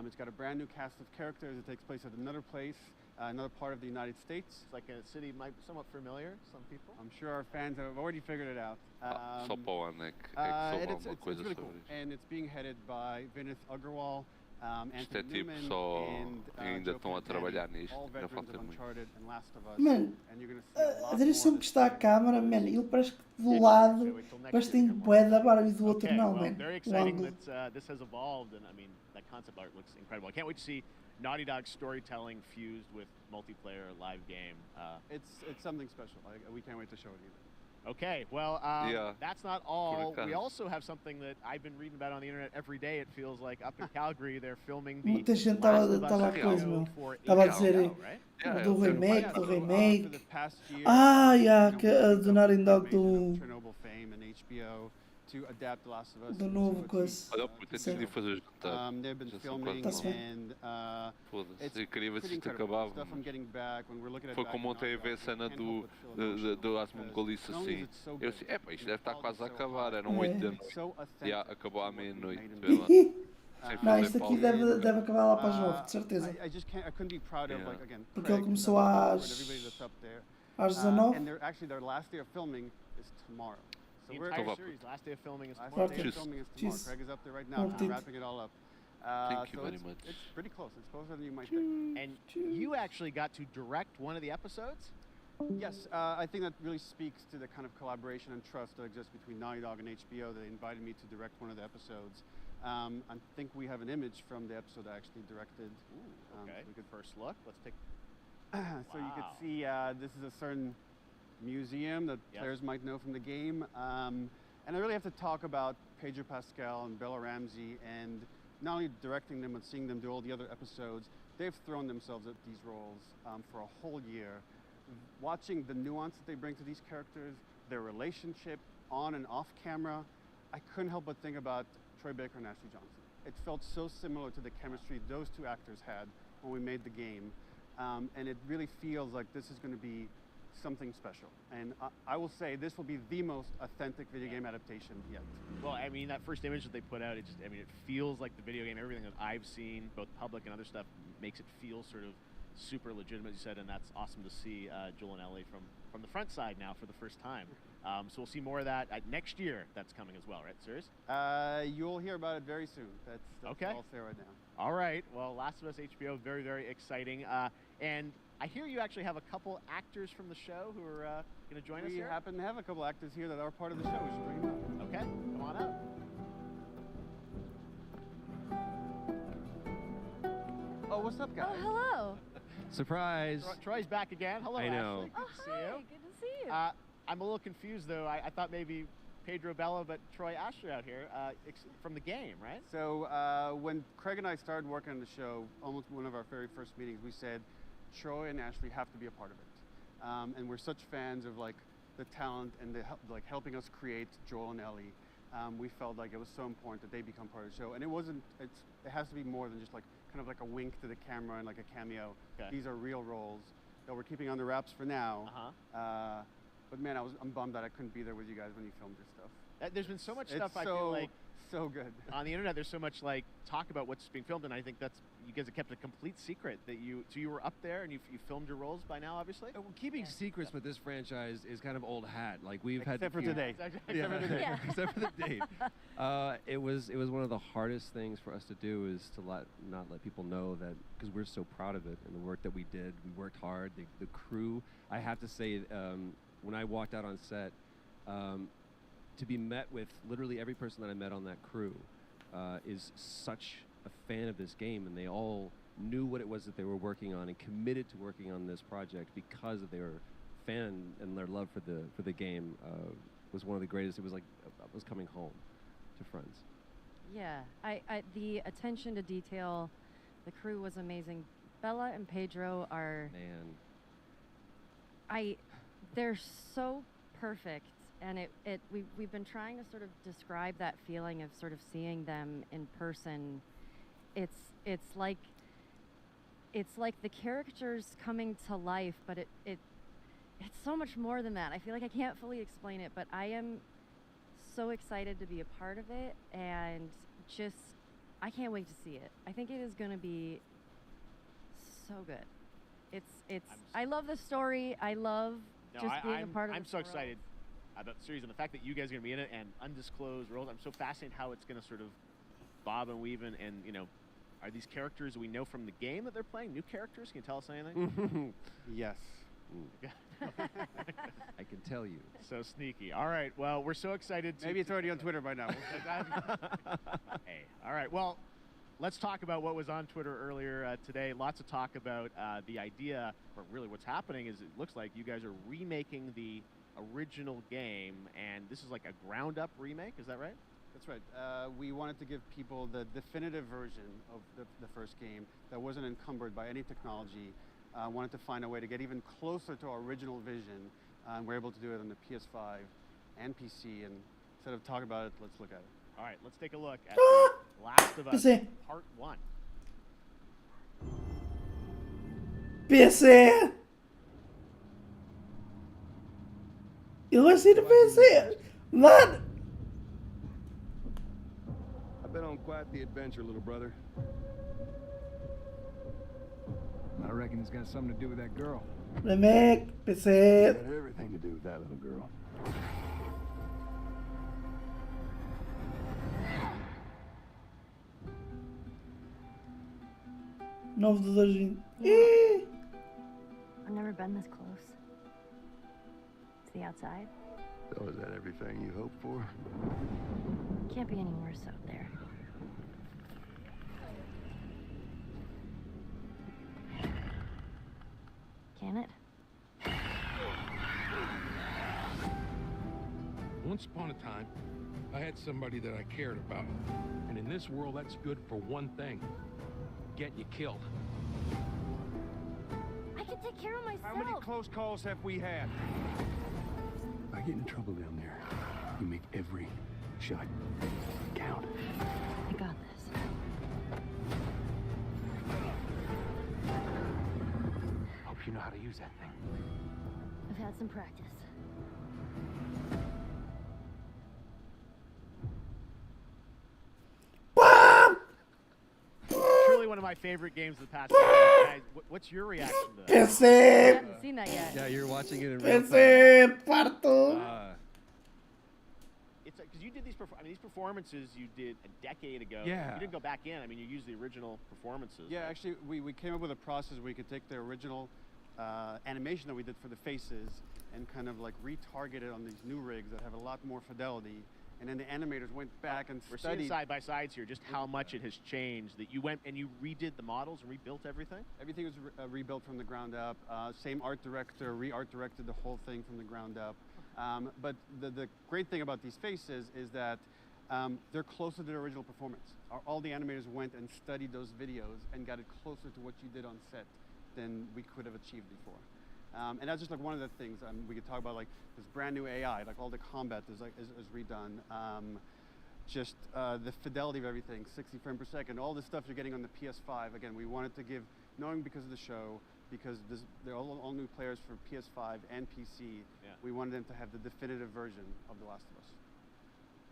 It's got a brand new cast of characters. It takes place at another place, another part of the United States. It's like a city might be somewhat familiar, some people. I'm sure our fans have already figured it out. Só para o ano é que souber alguma coisa really sobre cool. isso. And it's being headed by Vinith Agarwal, Isto é Anthony tipo Newman, só and, ainda Joe estão a Pantani, trabalhar nisto, all ainda veterans falta of muito. Uncharted and Last of Us. Mano, And you're gonna see a lot a direção more que está a câmara, mano, ele parece que do lado parece que tem bué da barba e do outro Okay, não, well, mano. very O exciting ângulo. that this has evolved, and I mean that concept art looks incredible. I can't wait to see Naughty Dog storytelling fused with multiplayer live game. It's something special. We can't wait to show it either. Okay, well, Yeah. that's not all. Por We acaso. also have something that I've been reading about on the internet every day. It feels like up in Calgary, they're filming the Muita gente Last of Us estava a coisa, show meu. for Estava a HBO, dizer right? do remake, do For remake. the past year, Yeah, you que know, a we do Naughty Dog filmed do, Chernobyl fame and HBO to adapt The Last of Us do into novo a coisa. Olha, puta, decidi fazer jantar. they've been Já são filming quase Tá-se bem. and Foda-se, eu queria ver se pretty isto incredible. acabava. Stuff I'm getting back when we're looking at Foi back como in ontem a Naughty ver a Dog, cena we can't help do, but feel emotional do Asmund because Golice not only is assim. it so Eu good, disse, epá, isto deve estar quality quase a so acabar, high, eram 8 da it's noite. so authentic Yeah, acabou à to what we meia-noite, made in vê lá. Sem Não, fazer isto aqui pausa. deve acabar lá para as 9, de certeza. I just can't. I couldn't be proud of Yeah. like again. Porque ele Craig, começou Doug, às- everybody that's up there. às 19. And they're actually their last day of filming is tomorrow. So The we're entire Top. series, last day of filming is last tomorrow. day of Cheers. filming is tomorrow. Cheers. Craig is up there right now, Bon appetit. wrapping it all up. Thank you So very it's, much. it's pretty close. It's closer than you might think. And you actually got to direct one of the episodes? Yes, I think that really speaks to the kind of collaboration and trust that exists between Naughty Dog and HBO. They invited me to direct one of the episodes. I think we have an image from the episode I actually directed. Ooh, okay. So we could First look. Let's take. So you could Wow. see this is a certain museum that Yes. players might know from the game. And I really have to talk about Pedro Pascal and Bella Ramsey, and not only directing them, but seeing them do all the other episodes. They've thrown themselves at these roles for a whole year. Watching the nuance that they bring to these characters, their relationship on and off camera, I couldn't help but think about Troy Baker and Ashley Johnson. It felt so similar to the chemistry those two actors had when we made the game. And it really feels like this is going to be something special. And I will say this will be the most authentic video game adaptation yet. Well, I mean, that first image that they put out, it just, I mean, it feels like the video game. Everything that I've seen, both public and other stuff, makes it feel sort of super legitimate, as you said, and that's awesome to see Joel and Ellie from the front side now for the first time. So we'll see more of that next year. That's coming as well, right? Serious? You'll hear about it very soon. That's okay. all I'll say right now. All right. Well, Last of Us HBO, very, very exciting. And I hear you actually have a couple actors from the show who are going to join us We here. happen to have a couple actors here that are part of the show. We should bring them up. Okay, come on up. Oh, what's up, guys? Oh, hello. Surprise. Troy's back again. Hello, I know. Ashley. Good Oh, to see hi. you. Good to see you. I'm a little confused, though. I thought maybe Pedro Bella, but Troy Ashley out here from the game, right? So when Craig and I started working on the show, almost one of our very first meetings, we said Troy and Ashley have to be a part of it. And we're such fans of like the talent and the helping us create Joel and Ellie. We felt like it was so important that they become part of the show. And it has to be more than just like kind of like a wink to the camera and like a cameo. Okay. These are real roles that we're keeping on the wraps for now. But man, I'm bummed that I couldn't be there with you guys when you filmed your stuff. There's been so much It's stuff I feel like so good on the internet. There's so much like talk about what's being filmed, and I think that's you guys have kept a complete secret that you were up there and you filmed your roles by now, obviously. Well, keeping secrets with this franchise is kind of old hat. Like we've had Except for today. Yeah, Except for today. Yeah. except for the date. It was one of the hardest things for us to do is to not let people know that, because we're so proud of it and the work that we did. We worked hard. The crew. I have to say, when I walked out on set, to be met with literally every person that I met on that crew is such a fan of this game, and they all knew what it was that they were working on and committed to working on this project because of their fan and their love for the game was one of the greatest. It was like I was coming home to friends. Yeah, the attention to detail, the crew was amazing. Bella and Pedro are they're so perfect, and we've been trying to sort of describe that feeling of sort of seeing them in person. It's like the characters coming to life, but it's so much more than that. I feel like I can't fully explain it, but I am so excited to be a part of it, and just I can't wait to see it. I think it is going to be so good. I love the story. I love being a part of it. I'm so excited about the series and the fact that you guys are going to be in it and undisclosed roles. I'm so fascinated how it's going to sort of bob and weave and you know, are these characters we know from the game that they're playing new characters? Can you tell us anything? Yes. I can tell you. So sneaky. All right. Well, we're so excited. Maybe it's already on Twitter by now. Hey. All right. Well, let's talk about what was on Twitter earlier today. Lots of talk about the idea, or really what's happening is it looks like you guys are remaking the original game, and this is like a ground-up remake. Is that right? That's right. We wanted to give people the definitive version of the first game that wasn't encumbered by any technology. Wanted to find a way to get even closer to our original vision. We're able to do it on the PS5 and PC. And instead of talking about it, let's look at it. All right, let's take a look at The Last of Us PC. Part 1. PC! Ele vai sair do PC! Mano! I've been on quite the adventure, little brother. I reckon it's got something to do with that girl. Remake, PC. It had everything to do with that little girl. Novo de 2020. I've never been this close. To the outside. So is that everything you hoped for? Can't be any worse out there. Can it? Once upon a time, I had somebody that I cared about. And in this world, that's good for one thing. Getting you killed. I can take care of myself. How many close calls have we had? If I get in trouble down there, you make every shot count. I got this. Hope you know how to use that thing. I've had some practice. Truly one of my favorite games of the past. Guys, what's your reaction to that? PC! I haven't seen that yet. Yeah, you're watching it in real time. PC! Parto! It's because you did these. These performances you did a decade ago. Yeah. You didn't go back in. I mean, you used the original performances. Yeah, actually, we came up with a process where we could take the original animation that we did for the faces and kind of like retarget it on these new rigs that have a lot more fidelity. And then the animators went back and We're studied. seeing side by sides here, just how much it has changed. That you went and you redid the models and rebuilt everything. Everything was rebuilt from the ground up. Same art director, re-art directed the whole thing from the ground up. But the great thing about these faces is that they're closer to the original performance. All the animators went and studied those videos and got it closer to what you did on set than we could have achieved before. And that's just like one of the things we could talk about, like this brand new AI, like all the combat is redone. Just the fidelity of everything, 60 frames per second, all the stuff you're getting on the PS5. Again, we wanted to give, knowing because of the show, because they're all new players for PS5 and PC, we wanted them to have the definitive version of The Last of Us.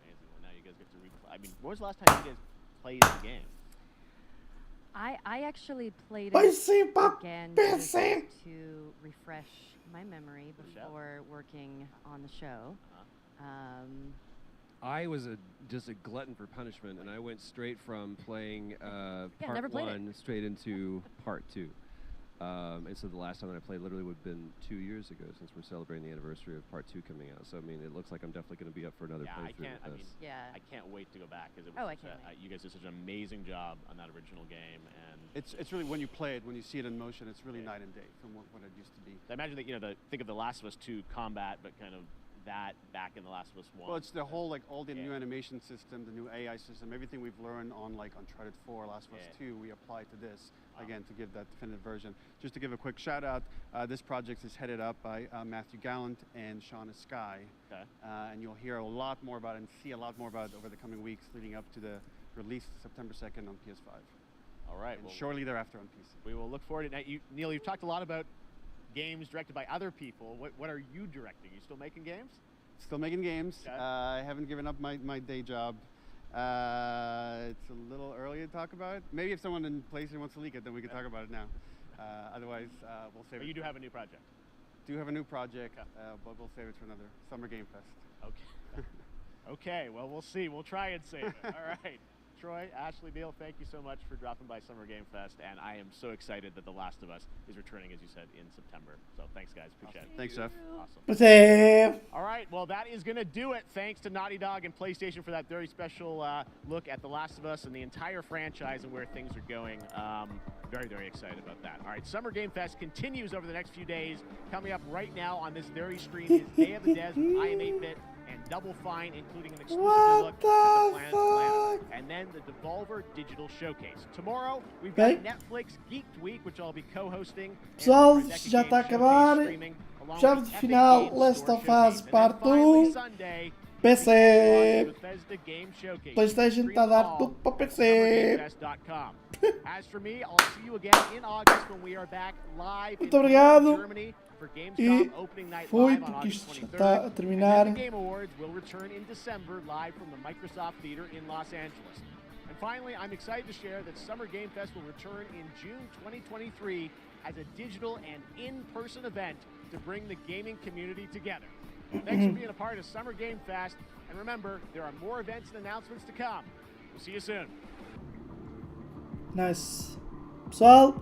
Amazing. Well, now you guys get to replay. I mean, when was the last time you guys played the game? I actually played PC, it again just to refresh my memory before working on the show. I was just a glutton for punishment, and I went straight from playing never part played 1 straight into part 2. And so the last time that I played literally would have been 2 years ago, since we're celebrating the anniversary of part 2 coming out. So I mean, it looks like I'm definitely going to be up for another playthrough with this. I can't wait to go back because it was you guys did such an amazing job on that original game, and it's really, when you play it, when you see it in motion, it's really night and day from what it used to be. I imagine that think of The Last of Us 2 combat, but kind of that back in The Last of Us 1. Well, it's the whole, like, all the new animation system, the new AI system, everything we've learned on, like, Uncharted 4, Last of Us 2, we apply to this, again, to give that definitive version. Just to give a quick shout out, this project is headed up by Matthew Gallant and Shauna Skye. Okay. And you'll hear a lot more about it and see a lot more about it over the coming weeks leading up to the release September 2nd on PS5. All right. And shortly thereafter on PC. We will look forward to it. Neil, you've talked a lot about games directed by other people. What are you directing? Are you still making games? Still making games. Okay. I haven't given up my day job. It's a little early to talk about it. Maybe if someone in PlayStation wants to leak it, then we can talk about it now. Otherwise, we'll save it. But you do have a new project. Do have a new project, but we'll save it for another Summer Game Fest. Okay. Okay, well, we'll see. We'll try and save it. All right. Troy, Ashley, Neil, thank you so much for dropping by Summer Game Fest, and I am so excited that The Last of Us is returning, as you said, in September. So thanks, guys. Appreciate it. Thanks, Jeff. Awesome. All right, well, that is going to do it. Thanks to Naughty Dog and PlayStation for that very special look at The Last of Us and the entire franchise and where things are going. Very, very excited about that. All right, Summer Game Fest continues over the next few days. Coming up right now on this very stream is Day of the Des with I Am 8-Bit and Double Fine, including an exclusive look at the Planet's Planet. And then the Devolver Digital Showcase. Tomorrow, we've got Netflix Geeked Week, which I'll be co-hosting. Pessoal, já está a acabar. Chave de final, Last of Us Part 2. PC. PlayStation está a dar tudo para PC. Muito obrigado. E fui, porque isto já está a terminar. And finally, I'm excited to share that Summer Game Fest will return in June 2023 as a digital and in-person event to bring the gaming community together. Thanks for being a part of Summer Game Fest, and remember, there are more events and announcements to come. We'll see you soon. Nice. Pessoal,